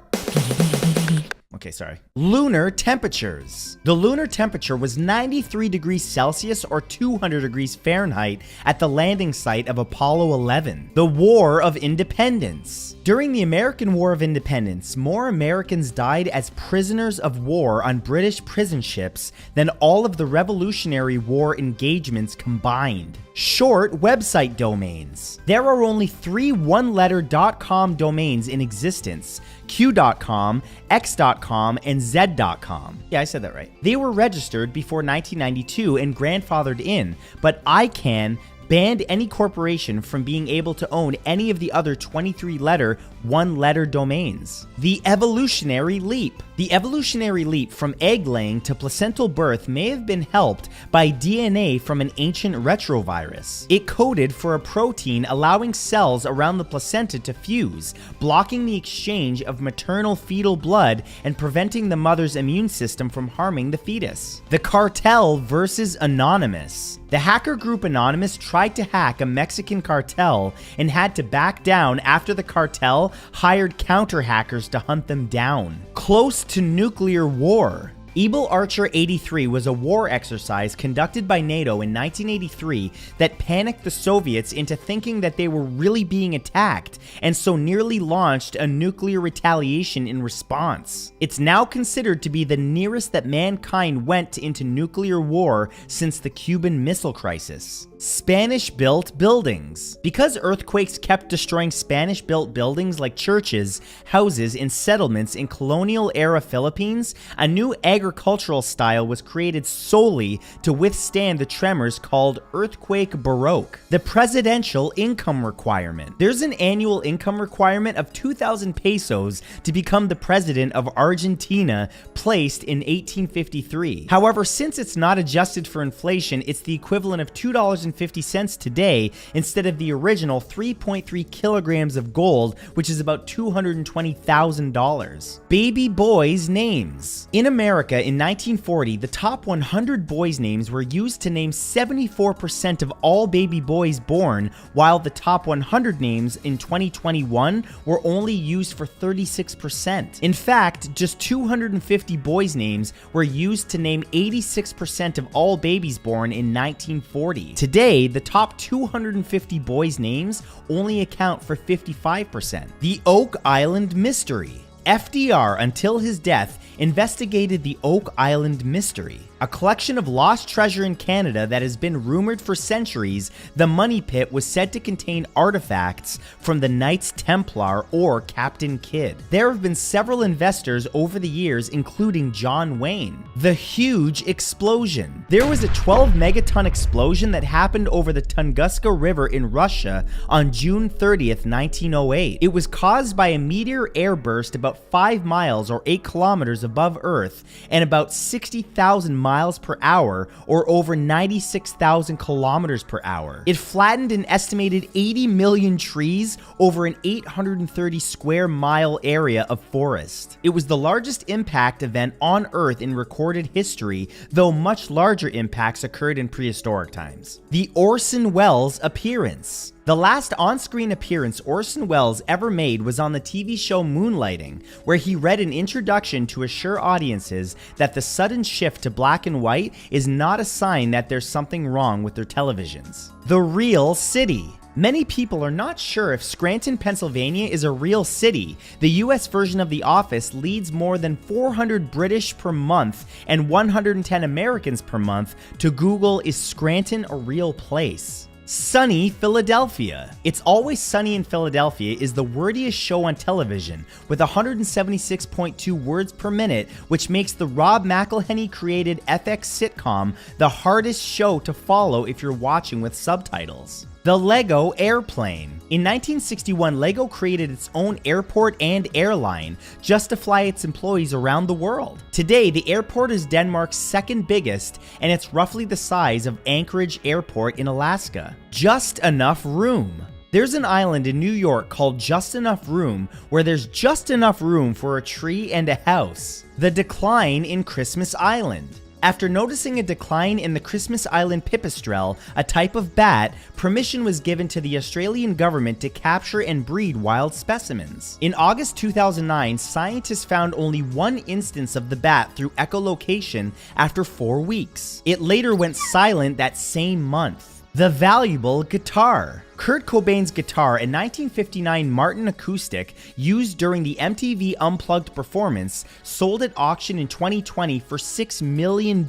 Okay, sorry. Lunar temperatures. The lunar temperature was 93 degrees Celsius or 200 degrees Fahrenheit at the landing site of Apollo 11. The War of Independence. During the American War of Independence, more Americans died as prisoners of war on British prison ships than all of the Revolutionary War engagements combined. Short website domains. There are only 3 one-letter .com domains in existence: Q.com, X.com, and Z.com. Yeah, I said that right. They were registered before 1992 and grandfathered in, but ICANN banned any corporation from being able to own any of the other 23-letter, one-letter domains. The evolutionary leap. The evolutionary leap from egg-laying to placental birth may have been helped by DNA from an ancient retrovirus. It coded for a protein allowing cells around the placenta to fuse, blocking the exchange of maternal fetal blood and preventing the mother's immune system from harming the fetus. The cartel versus Anonymous. The hacker group Anonymous tried to hack a Mexican cartel and had to back down after the cartel hired counter-hackers to hunt them down. Close to nuclear war. Eagle Archer 83 was a war exercise conducted by NATO in 1983 that panicked the Soviets into thinking that they were really being attacked, and so nearly launched a nuclear retaliation in response. It's now considered to be the nearest that mankind went into nuclear war since the Cuban Missile Crisis. Spanish-built buildings. Because earthquakes kept destroying Spanish-built buildings like churches, houses, and settlements in colonial-era Philippines, a new agricultural style was created solely to withstand the tremors called earthquake baroque. The presidential income requirement. There's an annual income requirement of 2,000 pesos to become the president of Argentina, placed in 1853. However, since it's not adjusted for inflation, it's the equivalent of $2.50 today instead of the original 3.3 kilograms of gold, which is about $220,000. Baby boys' names. In America in 1940, the top 100 boys' names were used to name 74% of all baby boys born, while the top 100 names in 2021 were only used for 36%. In fact, just 250 boys' names were used to name 86% of all babies born in 1940. Today, the top 250 boys' names only account for 55%. The Oak Island Mystery. FDR, until his death, investigated the Oak Island Mystery, a collection of lost treasure in Canada that has been rumored for centuries. The Money Pit was said to contain artifacts from the Knights Templar or Captain Kidd. There have been several investors over the years, including John Wayne. The Huge Explosion. There was a 12 megaton explosion that happened over the Tunguska River in Russia on June 30th, 1908. It was caused by a meteor airburst about 5 miles or 8 kilometers above Earth and about 60,000 miles per hour or over 96,000 kilometers per hour. It flattened an estimated 80 million trees over an 830 square mile area of forest. It was the largest impact event on Earth in recorded history, though much larger impacts occurred in prehistoric times. The Orson Welles appearance. The last on-screen appearance Orson Welles ever made was on the TV show Moonlighting, where he read an introduction to assure audiences that the sudden shift to black and white is not a sign that there's something wrong with their televisions. The Real City. Many people are not sure if Scranton, Pennsylvania is a real city. The US version of The Office leads more than 400 British per month and 110 Americans per month to Google, is Scranton a real place? Sunny Philadelphia. It's Always Sunny in Philadelphia is the wordiest show on television, with 176.2 words per minute, which makes the Rob McElhenney created FX sitcom the hardest show to follow if you're watching with subtitles. The Lego Airplane. In 1961, Lego created its own airport and airline just to fly its employees around the world. Today, the airport is Denmark's second biggest, and it's roughly the size of Anchorage Airport in Alaska. Just enough room. There's an island in New York called Just Enough Room where there's just enough room for a tree and a house. The decline in Christmas Island. After noticing a decline in the Christmas Island pipistrelle, a type of bat, permission was given to the Australian government to capture and breed wild specimens. In August 2009, scientists found only one instance of the bat through echolocation after 4 weeks. It later went silent that same month. The valuable guitar. Kurt Cobain's guitar, a 1959 Martin acoustic used during the MTV Unplugged performance, sold at auction in 2020 for $6 million.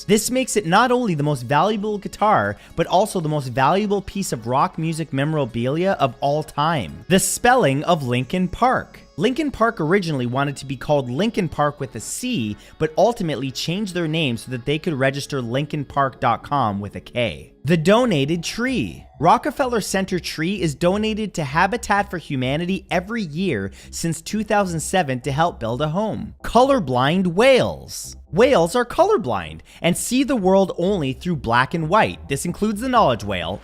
This makes it not only the most valuable guitar, but also the most valuable piece of rock music memorabilia of all time. The spelling of Linkin Park. Linkin Park originally wanted to be called Linkin Park with a C, but ultimately changed their name so that they could register linkinpark.com with a K. The donated tree. Rockefeller Center tree is donated to Habitat for Humanity every year since 2007 to help build a home. Colorblind whales. Whales are colorblind and see the world only through black and white. This includes the knowledge whale.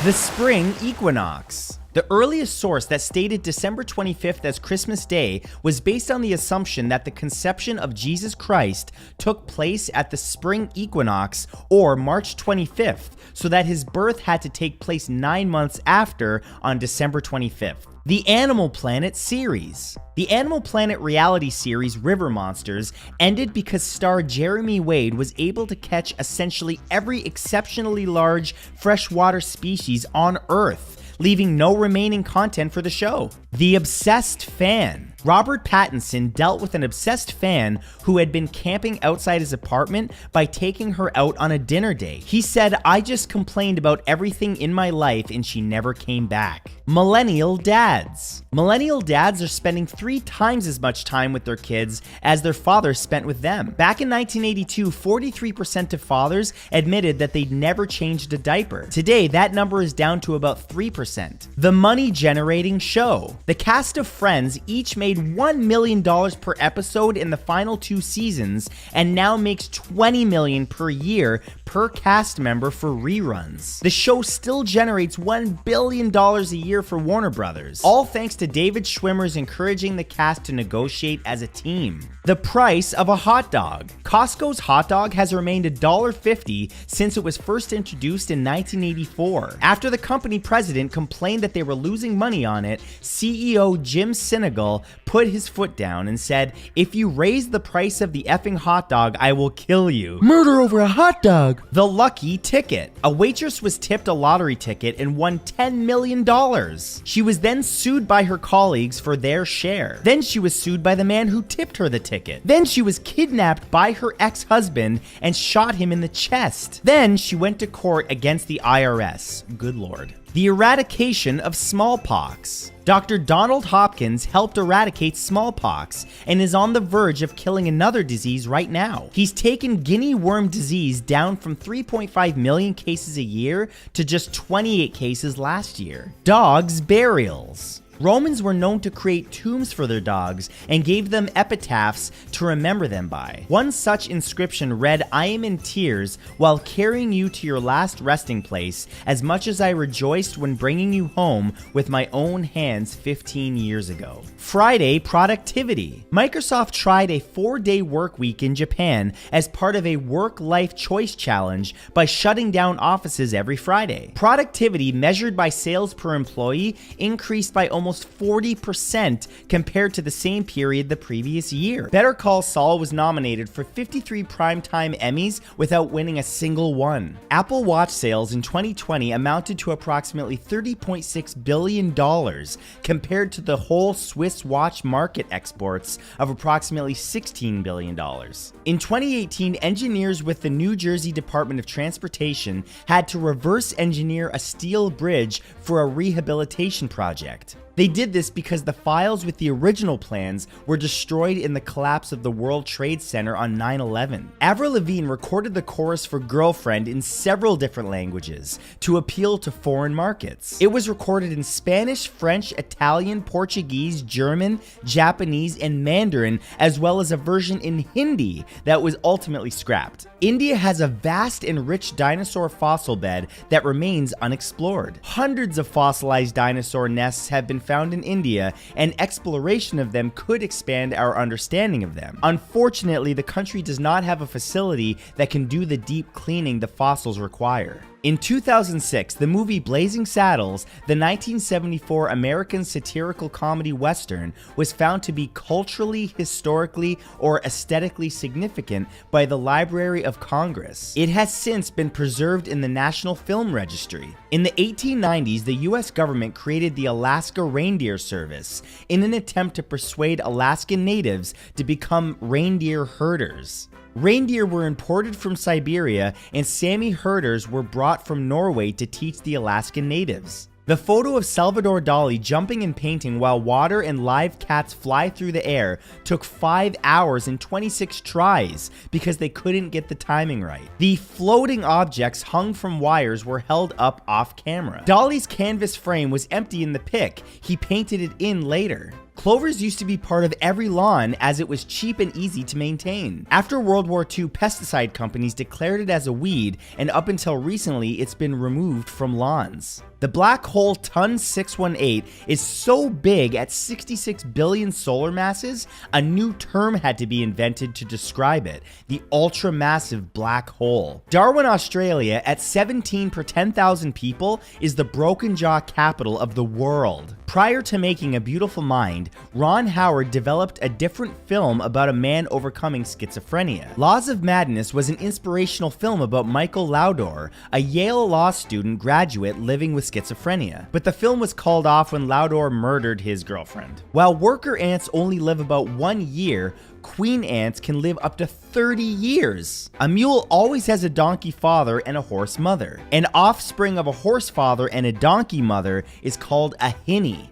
The spring equinox. The earliest source that stated December 25th as Christmas Day was based on the assumption that the conception of Jesus Christ took place at the spring equinox, or March 25th, so that his birth had to take place 9 months after, on December 25th. The Animal Planet series. The Animal Planet reality series River Monsters ended because star Jeremy Wade was able to catch essentially every exceptionally large freshwater species on Earth, leaving no remaining content for the show. The Obsessed Fan. Robert Pattinson dealt with an obsessed fan who had been camping outside his apartment by taking her out on a dinner date. He said, "I just complained about everything in my life and she never came back." Millennial dads. Millennial dads are spending 3 times as much time with their kids as their fathers spent with them. Back in 1982, 43% of fathers admitted that they'd never changed a diaper. Today, that number is down to about 3%. The money generating show. The cast of Friends each made $1 million per episode in the final 2 seasons and now makes $20 million per year per cast member for reruns. The show still generates $1 billion a year for Warner Brothers, all thanks to David Schwimmer's encouraging the cast to negotiate as a team. The price of a hot dog. Costco's hot dog has remained $1.50 since it was first introduced in 1984. After the company president complained that they were losing money on it, CEO Jim Sinegal put his foot down and said, "If you raise the price of the effing hot dog, I will kill you." Murder over a hot dog. The lucky ticket. A waitress was tipped a lottery ticket and won $10 million. She was then sued by her colleagues for their share. Then she was sued by the man who tipped her the ticket. Then she was kidnapped by her ex-husband and shot him in the chest. Then she went to court against the IRS. Good Lord. The eradication of smallpox. Dr. Donald Hopkins helped eradicate smallpox and is on the verge of killing another disease right now. He's taken guinea worm disease down from 3.5 million cases a year to just 28 cases last year. Dogs' burials. Romans were known to create tombs for their dogs and gave them epitaphs to remember them by. One such inscription read, "I am in tears while carrying you to your last resting place, as much as I rejoiced when bringing you home with my own hands 15 years ago." Friday productivity. Microsoft tried a 4-day work week in Japan as part of a work-life choice challenge by shutting down offices every Friday. Productivity measured by sales per employee increased by almost almost 40% compared to the same period the previous year. Better Call Saul was nominated for 53 primetime Emmys without winning a single one. Apple Watch sales in 2020 amounted to approximately $30.6 billion compared to the whole Swiss watch market exports of approximately $16 billion. In 2018, engineers with the New Jersey Department of Transportation had to reverse engineer a steel bridge for a rehabilitation project. They did this because the files with the original plans were destroyed in the collapse of the World Trade Center on 9/11. Avril Lavigne recorded the chorus for Girlfriend in several different languages to appeal to foreign markets. It was recorded in Spanish, French, Italian, Portuguese, German, Japanese, and Mandarin, as well as a version in Hindi that was ultimately scrapped. India has a vast and rich dinosaur fossil bed that remains unexplored. Hundreds of fossilized dinosaur nests have been found in India, and exploration of them could expand our understanding of them. Unfortunately, the country does not have a facility that can do the deep cleaning the fossils require. In 2006, the movie Blazing Saddles, the 1974 American satirical comedy western, was found to be culturally, historically, or aesthetically significant by the Library of Congress. It has since been preserved in the National Film Registry. In the 1890s, the US government created the Alaska Reindeer Service in an attempt to persuade Alaskan natives to become reindeer herders. Reindeer were imported from Siberia, and Sami herders were brought from Norway to teach the Alaskan natives. The photo of Salvador Dali jumping and painting while water and live cats fly through the air took 5 hours and 26 tries because they couldn't get the timing right. The floating objects hung from wires were held up off camera. Dali's canvas frame was empty in the pic. He painted it in later. Clovers used to be part of every lawn as it was cheap and easy to maintain. After World War II, pesticide companies declared it as a weed, and up until recently, it's been removed from lawns. The black hole Ton 618 is so big at 66 billion solar masses, a new term had to be invented to describe it: the ultramassive black hole. Darwin, Australia, at 17 per 10,000 people, is the broken jaw capital of the world. Prior to making A Beautiful Mind, Ron Howard developed a different film about a man overcoming schizophrenia. Laws of Madness was an inspirational film about Michael Laudor, a Yale law student graduate living with schizophrenia. But the film was called off when Laudor murdered his girlfriend. While worker ants only live about 1 year, queen ants can live up to 30 years. A mule always has a donkey father and a horse mother. An offspring of a horse father and a donkey mother is called a hinny.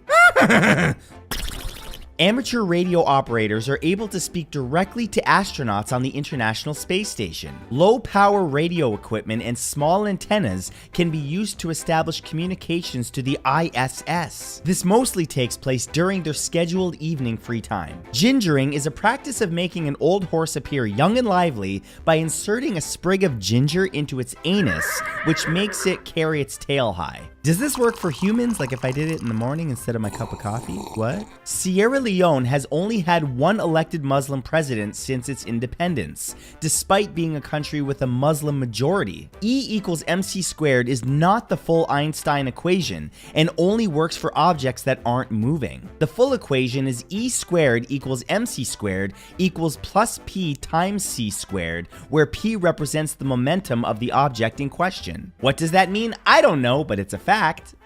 Amateur radio operators are able to speak directly to astronauts on the International Space Station. Low-power radio equipment and small antennas can be used to establish communications to the ISS. This mostly takes place during their scheduled evening free time. Gingering is a practice of making an old horse appear young and lively by inserting a sprig of ginger into its anus, which makes it carry its tail high. Does this work for humans, like if I did it in the morning instead of my cup of coffee? What? Sierra Leone has only had one elected Muslim president since its independence, despite being a country with a Muslim majority. E = mc squared is not the full Einstein equation and only works for objects that aren't moving. The full equation is E squared = mc squared = plus p times c squared, where p represents the momentum of the object in question. What does that mean? I don't know, but it's a fact.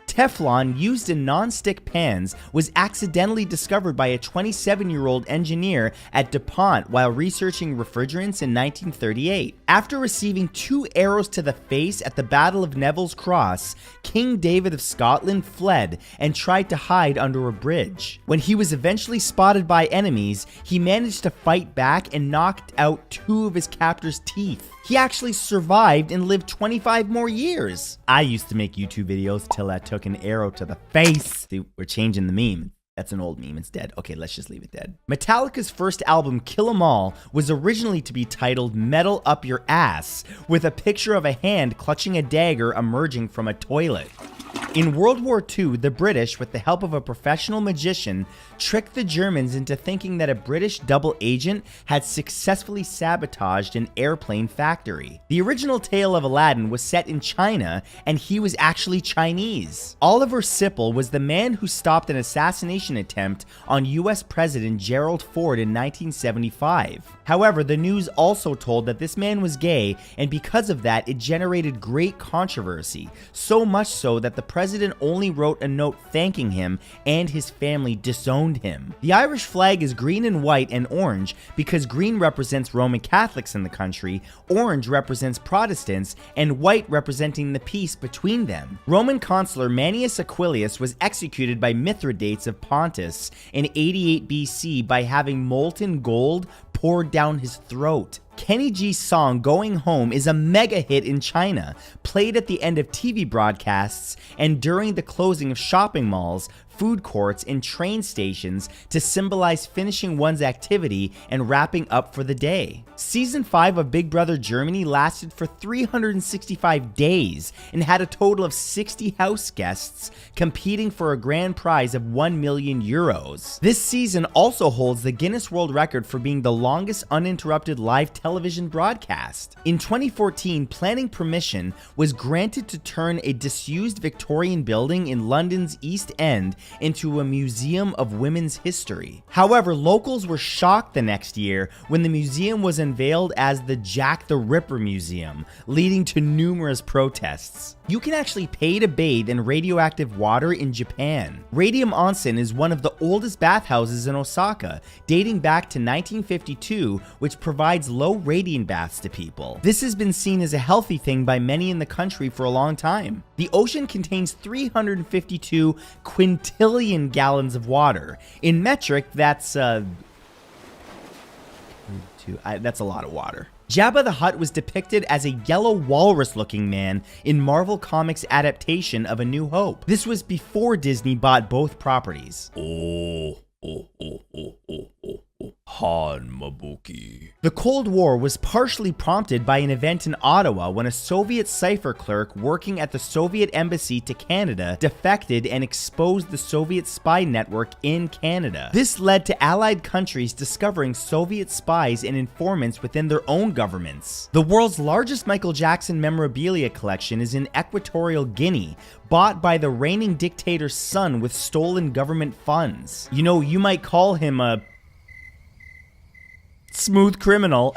Teflon used in non-stick pans was accidentally discovered by a 27-year-old engineer at DuPont while researching refrigerants in 1938. After receiving 2 arrows to the face at the Battle of Neville's Cross, King David of Scotland fled and tried to hide under a bridge. When he was eventually spotted by enemies, he managed to fight back and knocked out 2 of his captor's teeth. He actually survived and lived 25 more years. I used to make YouTube videos till I took an arrow to the face. See, we're changing the meme. That's an old meme, it's dead. Okay, let's just leave it dead. Metallica's first album, Kill 'Em All, was originally to be titled Metal Up Your Ass, with a picture of a hand clutching a dagger emerging from a toilet. In World War II, the British, with the help of a professional magician, tricked the Germans into thinking that a British double agent had successfully sabotaged an airplane factory. The original tale of Aladdin was set in China, and he was actually Chinese. Oliver Sipple was the man who stopped an assassination attempt on US President Gerald Ford in 1975. However, the news also told that this man was gay, and because of that, it generated great controversy, so much so that the president only wrote a note thanking him, and his family disowned him. The Irish flag is green and white and orange because green represents Roman Catholics in the country, orange represents Protestants, and white representing the peace between them. Roman consular Manius Aquilius was executed by Mithridates of Pontus in 88 BC by having molten gold poured down his throat. Kenny G's song Going Home is a mega hit in China, played at the end of TV broadcasts and during the closing of shopping malls, food courts, and train stations to symbolize finishing one's activity and wrapping up for the day. Season 5 of Big Brother Germany lasted for 365 days and had a total of 60 house guests competing for a grand prize of 1 million euros. This season also holds the Guinness World Record for being the longest uninterrupted live television broadcast. In 2014, planning permission was granted to turn a disused Victorian building in London's East End into a museum of women's history. However, locals were shocked the next year when the museum was unveiled as the Jack the Ripper Museum, leading to numerous protests. You can actually pay to bathe in radioactive water in Japan. Radium onsen is one of the oldest bathhouses in Osaka, dating back to 1952, which provides low radiant baths to people. This has been seen as a healthy thing by many in the country for a long time. The ocean contains 352 quintillion gallons of water. In metric, that's a lot of water. Jabba the Hutt was depicted as a yellow walrus-looking man in Marvel Comics' adaptation of A New Hope. This was before Disney bought both properties. Han Mabuki. The Cold War was partially prompted by an event in Ottawa when a Soviet cipher clerk working at the Soviet embassy to Canada defected and exposed the Soviet spy network in Canada. This led to Allied countries discovering Soviet spies and informants within their own governments. The world's largest Michael Jackson memorabilia collection is in Equatorial Guinea, bought by the reigning dictator's son with stolen government funds. You know, you might call him a smooth criminal.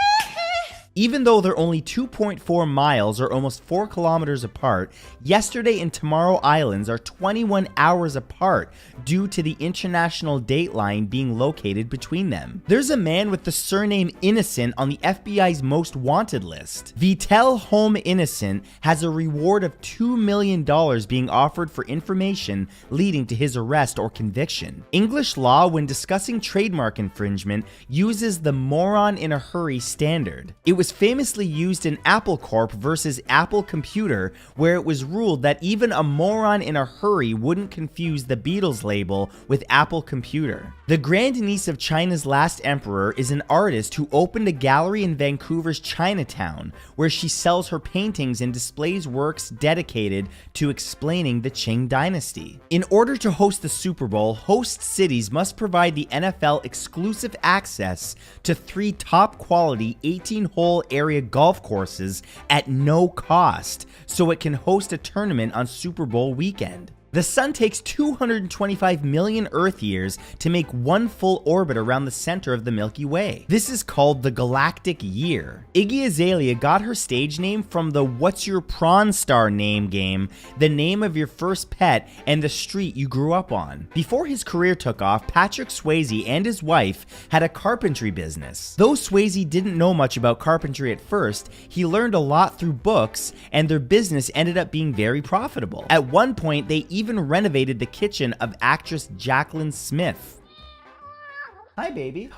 Even though they're only 2.4 miles or almost 4 kilometers apart, Yesterday and Tomorrow Islands are 21 hours apart due to the international dateline being located between them. There's a man with the surname Innocent on the FBI's most wanted list. Vitel Home Innocent has a reward of $2 million being offered for information leading to his arrest or conviction. English law, when discussing trademark infringement, uses the moron in a hurry standard. It was famously used in Apple Corp versus Apple Computer, where it was ruled that even a moron in a hurry wouldn't confuse the Beatles label with Apple Computer. The grandniece of China's last emperor is an artist who opened a gallery in Vancouver's Chinatown, where she sells her paintings and displays works dedicated to explaining the Qing dynasty. In order to host the Super Bowl, host cities must provide the NFL exclusive access to 3 top-quality 18-hole area golf courses at no cost, so it can host a tournament on Super Bowl weekend. The sun takes 225 million Earth years to make one full orbit around the center of the Milky Way. This is called the galactic year. Iggy Azalea got her stage name from the What's Your Prawn Star name game, the name of your first pet, and the street you grew up on. Before his career took off, Patrick Swayze and his wife had a carpentry business. Though Swayze didn't know much about carpentry at first, he learned a lot through books, and their business ended up being very profitable. At one point, they even renovated the kitchen of actress Jacqueline Smith. Hi, baby.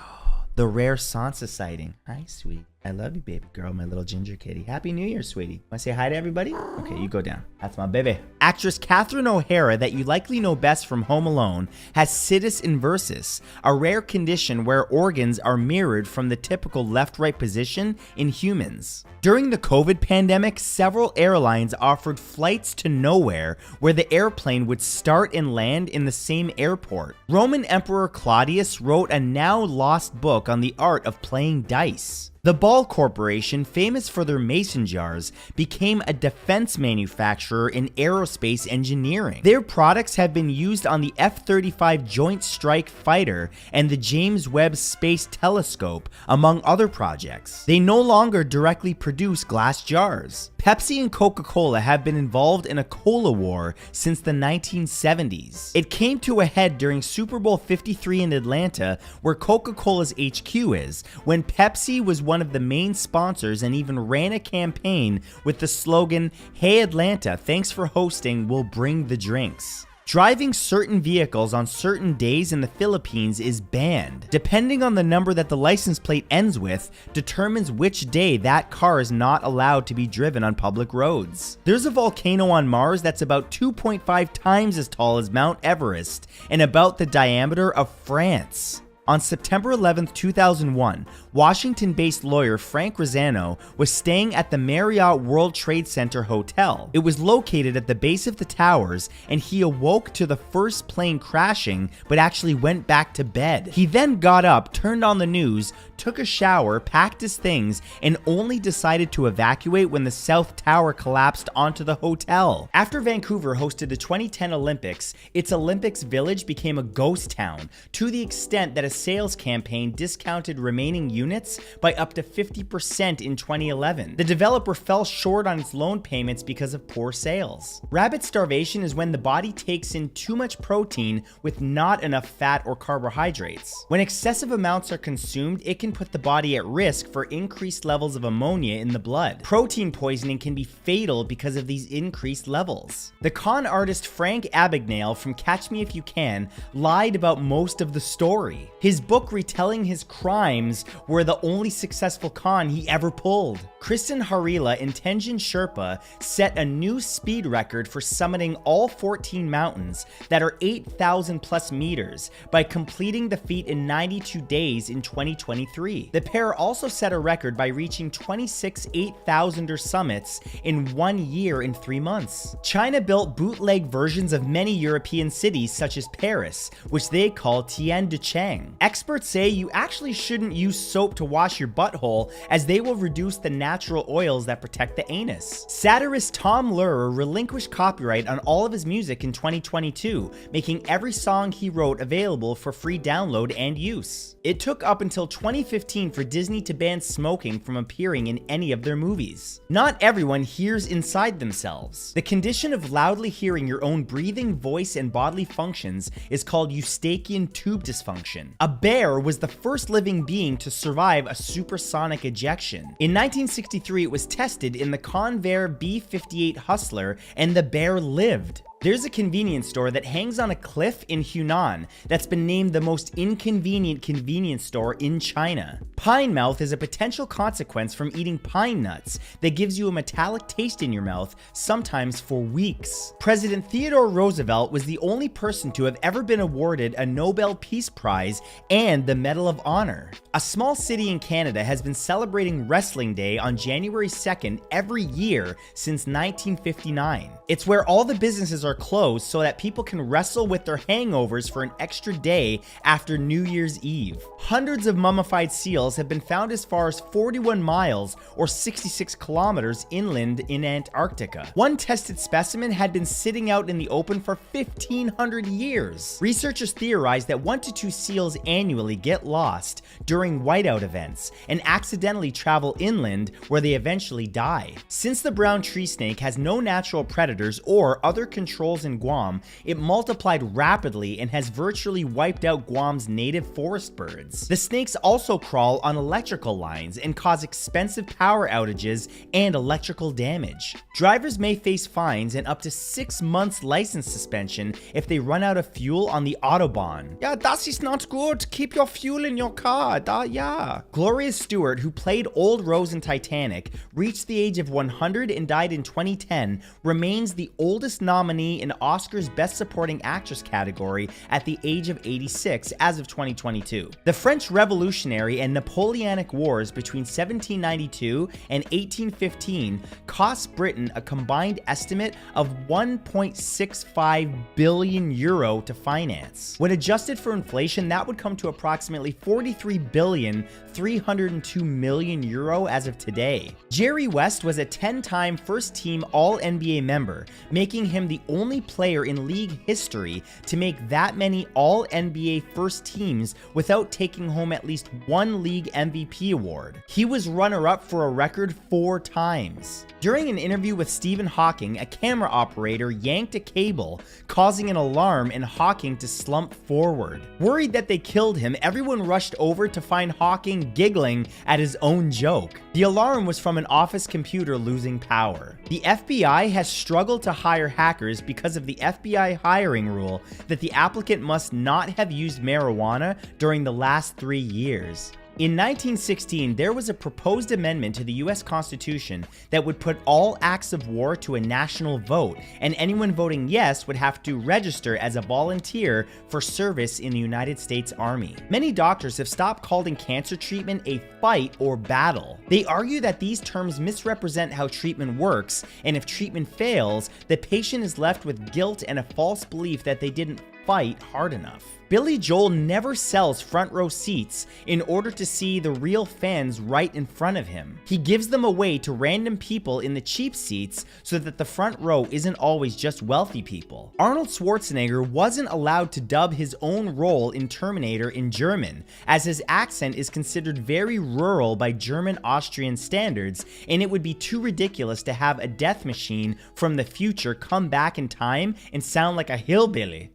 The rare Sansa sighting. Hi, sweet. I love you, baby girl, my little ginger kitty. Happy New Year, sweetie. Want to say hi to everybody? Okay, you go down. That's my baby. Actress Catherine O'Hara, that you likely know best from Home Alone, has situs inversus, a rare condition where organs are mirrored from the typical left-right position in humans. During the COVID pandemic, several airlines offered flights to nowhere where the airplane would start and land in the same airport. Roman Emperor Claudius wrote a now lost book on the art of playing dice. The Ball Corporation, famous for their mason jars, became a defense manufacturer in aerospace engineering. Their products have been used on the F-35 Joint Strike Fighter and the James Webb Space Telescope, among other projects. They no longer directly produce glass jars. Pepsi and Coca-Cola have been involved in a cola war since the 1970s. It came to a head during Super Bowl 53 in Atlanta, where Coca-Cola's HQ is, when Pepsi was one of the main sponsors and even ran a campaign with the slogan, "Hey Atlanta, thanks for hosting, we'll bring the drinks." Driving certain vehicles on certain days in the Philippines is banned. Depending on the number that the license plate ends with, determines which day that car is not allowed to be driven on public roads. There's a volcano on Mars that's about 2.5 times as tall as Mount Everest and about the diameter of France. On September 11, 2001, Washington-based lawyer Frank Rosano was staying at the Marriott World Trade Center Hotel. It was located at the base of the towers, and he awoke to the first plane crashing, but actually went back to bed. He then got up, turned on the news, took a shower, packed his things, and only decided to evacuate when the South Tower collapsed onto the hotel. After Vancouver hosted the 2010 Olympics, its Olympics Village became a ghost town, to the extent that a sales campaign discounted remaining units by up to 50% in 2011. The developer fell short on its loan payments because of poor sales. Rabbit starvation is when the body takes in too much protein with not enough fat or carbohydrates. When excessive amounts are consumed, it can put the body at risk for increased levels of ammonia in the blood. Protein poisoning can be fatal because of these increased levels. The con artist Frank Abagnale from Catch Me If You Can lied about most of the story. His book retelling his crimes were the only successful con he ever pulled. Kristen Harila and Tenjin Sherpa set a new speed record for summiting all 14 mountains that are 8,000 plus meters by completing the feat in 92 days in 2023. The pair also set a record by reaching 26 8,000er summits in 1 year in 3 months. China built bootleg versions of many European cities such as Paris, which they call Tian de Chang. Experts say you actually shouldn't use soap to wash your butthole, as they will reduce the natural oils that protect the anus. Satirist Tom Lehrer relinquished copyright on all of his music in 2022, making every song he wrote available for free download and use. It took up until 2015 for Disney to ban smoking from appearing in any of their movies. Not everyone hears inside themselves. The condition of loudly hearing your own breathing, voice, and bodily functions is called Eustachian tube dysfunction. A bear was the first living being to survive a supersonic ejection. In 1963, it was tested in the Convair B-58 Hustler, and the bear lived. There's a convenience store that hangs on a cliff in Hunan that's been named the most inconvenient convenience store in China. Pine mouth is a potential consequence from eating pine nuts that gives you a metallic taste in your mouth, sometimes for weeks. President Theodore Roosevelt was the only person to have ever been awarded a Nobel Peace Prize and the Medal of Honor. A small city in Canada has been celebrating Wrestling Day on January 2nd every year since 1959. It's where all the businesses are closed so that people can wrestle with their hangovers for an extra day after New Year's Eve. Hundreds of mummified seals have been found as far as 41 miles or 66 kilometers inland in Antarctica. One tested specimen had been sitting out in the open for 1,500 years. Researchers theorize that 1 to 2 seals annually get lost during whiteout events and accidentally travel inland, where they eventually die. Since the brown tree snake has no natural predators or other control patrols in Guam, it multiplied rapidly and has virtually wiped out Guam's native forest birds. The snakes also crawl on electrical lines and cause expensive power outages and electrical damage. Drivers may face fines and up to 6 months license suspension if they run out of fuel on the Autobahn. Yeah, das ist not good. Keep your fuel in your car. Yeah. Gloria Stewart, who played Old Rose in Titanic, reached the age of 100 and died in 2010, remains the oldest nominee in Oscar's Best Supporting Actress category at the age of 86 as of 2022. The French Revolutionary and Napoleonic Wars between 1792 and 1815 cost Britain a combined estimate of 1.65 billion euro to finance. When adjusted for inflation, that would come to approximately 43,302 million euro as of today. Jerry West was a 10-time first-team All-NBA member, making him the only player in league history to make that many All-NBA first teams without taking home at least one league MVP award. He was runner-up for a record 4 times. During an interview with Stephen Hawking, a camera operator yanked a cable, causing an alarm and Hawking to slump forward. Worried that they killed him, everyone rushed over to find Hawking giggling at his own joke. The alarm was from an office computer losing power. The FBI has struggled to hire hackers because of the FBI hiring rule that the applicant must not have used marijuana during the last 3 years. In 1916, there was a proposed amendment to the US Constitution that would put all acts of war to a national vote, and anyone voting yes would have to register as a volunteer for service in the United States Army. Many doctors have stopped calling cancer treatment a fight or battle. They argue that these terms misrepresent how treatment works, and if treatment fails, the patient is left with guilt and a false belief that they didn't fight hard enough. Billy Joel never sells front row seats in order to see the real fans right in front of him. He gives them away to random people in the cheap seats so that the front row isn't always just wealthy people. Arnold Schwarzenegger wasn't allowed to dub his own role in Terminator in German, as his accent is considered very rural by German-Austrian standards, and it would be too ridiculous to have a death machine from the future come back in time and sound like a hillbilly.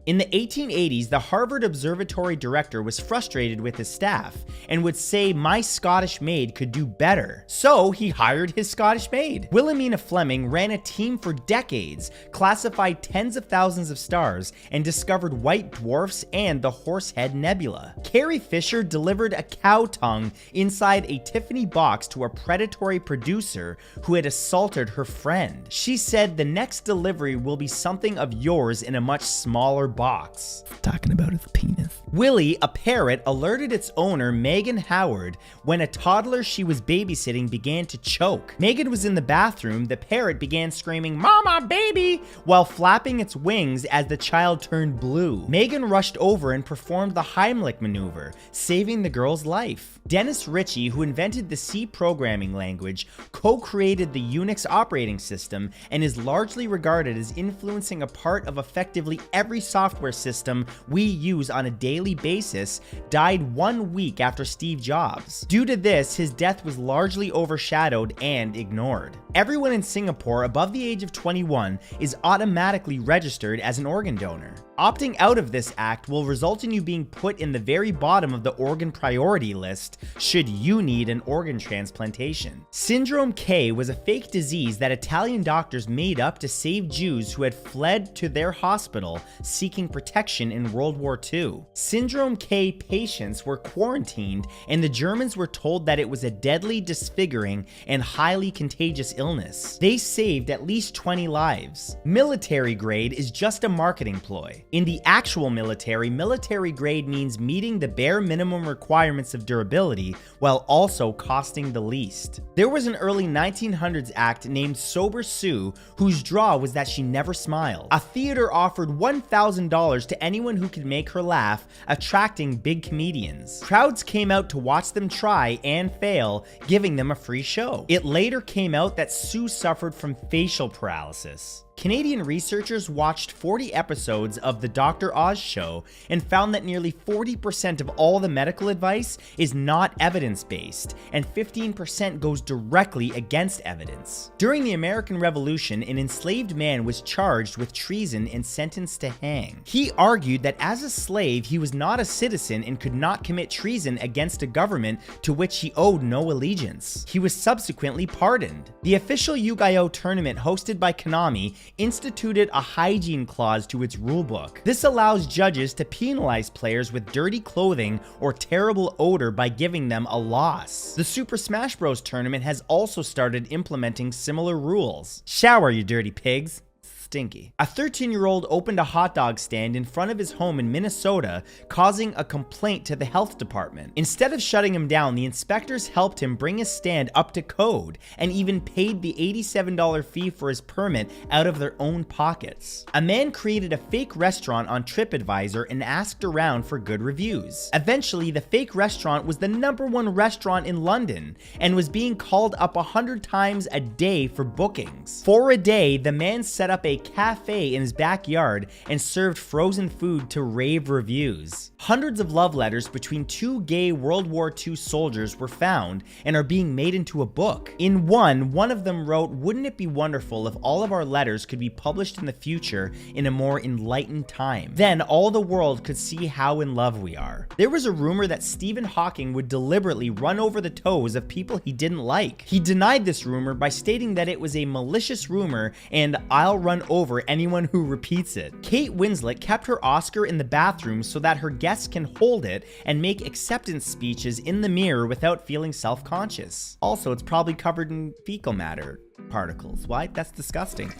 In the 1880s, the Harvard Observatory director was frustrated with his staff and would say my Scottish maid could do better. So he hired his Scottish maid. Wilhelmina Fleming ran a team for decades, classified tens of thousands of stars, and discovered white dwarfs and the Horsehead Nebula. Carrie Fisher delivered a cow tongue inside a Tiffany box to a predatory producer who had assaulted her friend. She said the next delivery will be something of yours in a much smaller box. Talking about his penis. Willie, a parrot, alerted its owner, Megan Howard, when a toddler she was babysitting began to choke. Megan was in the bathroom. The parrot began screaming, "Mama, baby," while flapping its wings as the child turned blue. Megan rushed over and performed the Heimlich maneuver, saving the girl's life. Dennis Ritchie, who invented the C programming language, co-created the Unix operating system and is largely regarded as influencing a part of effectively every software system we use on a daily basis, died 1 week after Steve Jobs. Due to this, his death was largely overshadowed and ignored. Everyone in Singapore above the age of 21 is automatically registered as an organ donor. Opting out of this act will result in you being put in the very bottom of the organ priority list should you need an organ transplantation. Syndrome K was a fake disease that Italian doctors made up to save Jews who had fled to their hospital seeking protection in World War II. Syndrome K patients were quarantined, and the Germans were told that it was a deadly, disfiguring, and highly contagious illness. They saved at least 20 lives. Military grade is just a marketing ploy. In the actual military grade means meeting the bare minimum requirements of durability while also costing the least. There was an early 1900s act named Sober Sue whose draw was that she never smiled. A theater offered $1,000 to anyone who could make her laugh, attracting big comedians. Crowds came out to watch them try and fail, giving them a free show. It later came out that Sue suffered from facial paralysis. Canadian researchers watched 40 episodes of The Dr. Oz Show and found that nearly 40% of all the medical advice is not evidence-based, and 15% goes directly against evidence. During the American Revolution, an enslaved man was charged with treason and sentenced to hang. He argued that as a slave, he was not a citizen and could not commit treason against a government to which he owed no allegiance. He was subsequently pardoned. The official Yu-Gi-Oh! Tournament hosted by Konami instituted a hygiene clause to its rulebook. This allows judges to penalize players with dirty clothing or terrible odor by giving them a loss. The Super Smash Bros. Tournament has also started implementing similar rules. Shower, you dirty pigs. Stinky. A 13-year-old opened a hot dog stand in front of his home in Minnesota, causing a complaint to the health department. Instead of shutting him down, the inspectors helped him bring his stand up to code and even paid the $87 fee for his permit out of their own pockets. A man created a fake restaurant on TripAdvisor and asked around for good reviews. Eventually, the fake restaurant was the #1 restaurant in London and was being called up 100 times a day for bookings. For a day, the man set up a cafe in his backyard and served frozen food to rave reviews. Hundreds of love letters between two gay World War II soldiers were found and are being made into a book. In one of them wrote, "Wouldn't it be wonderful if all of our letters could be published in the future in a more enlightened time? Then all the world could see how in love we are." There was a rumor that Stephen Hawking would deliberately run over the toes of people he didn't like. He denied this rumor by stating that it was a malicious rumor and "I'll run over anyone who repeats it." Kate Winslet kept her Oscar in the bathroom so that her guests can hold it and make acceptance speeches in the mirror without feeling self-conscious. Also, it's probably covered in fecal matter particles. Why? That's disgusting.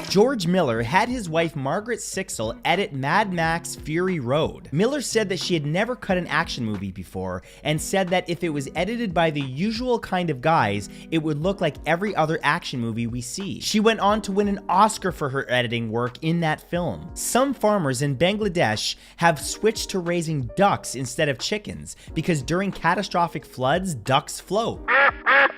George Miller had his wife Margaret Sixel edit Mad Max Fury Road. Miller said that she had never cut an action movie before and said that if it was edited by the usual kind of guys, it would look like every other action movie we see. She went on to win an Oscar for her editing work in that film. Some farmers in Bangladesh have switched to raising ducks instead of chickens because during catastrophic floods, ducks float.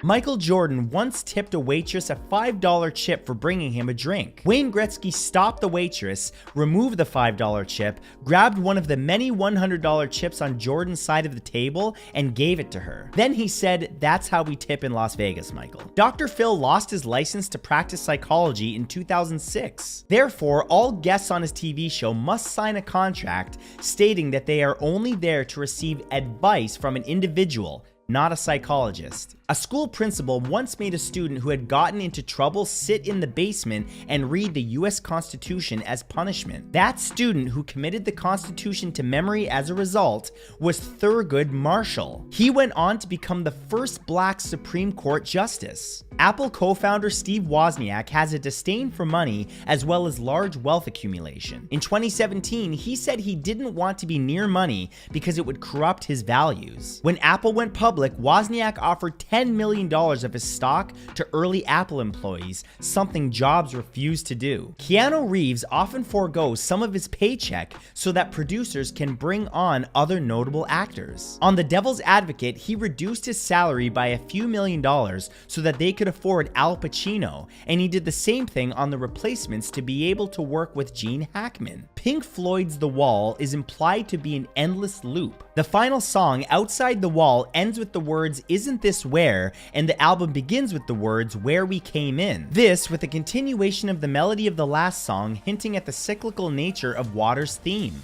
Michael Jordan once tipped a waitress a $5 chip for bringing him a drink. Wayne Gretzky stopped the waitress, removed the $5 chip, grabbed one of the many $100 chips on Jordan's side of the table, and gave it to her. Then he said, "That's how we tip in Las Vegas, Michael." Dr. Phil lost his license to practice psychology in 2006. Therefore, all guests on his TV show must sign a contract stating that they are only there to receive advice from an individual, not a psychologist. A school principal once made a student who had gotten into trouble sit in the basement and read the US Constitution as punishment. That student, who committed the Constitution to memory as a result, was Thurgood Marshall. He went on to become the first black Supreme Court justice. Apple co-founder Steve Wozniak has a disdain for money as well as large wealth accumulation. In 2017, he said he didn't want to be near money because it would corrupt his values. When Apple went public, Wozniak offered $10 million of his stock to early Apple employees, something Jobs refused to do. Keanu Reeves often forgoes some of his paycheck so that producers can bring on other notable actors. On The Devil's Advocate, he reduced his salary by a few $1,000,000 so that they could afford Al Pacino, and he did the same thing on The Replacements to be able to work with Gene Hackman. Pink Floyd's The Wall is implied to be an endless loop. The final song, Outside the Wall, ends with the words, "Isn't this where?" and the album begins with the words, "Where we came in." This with a continuation of the melody of the last song, hinting at the cyclical nature of Water's theme.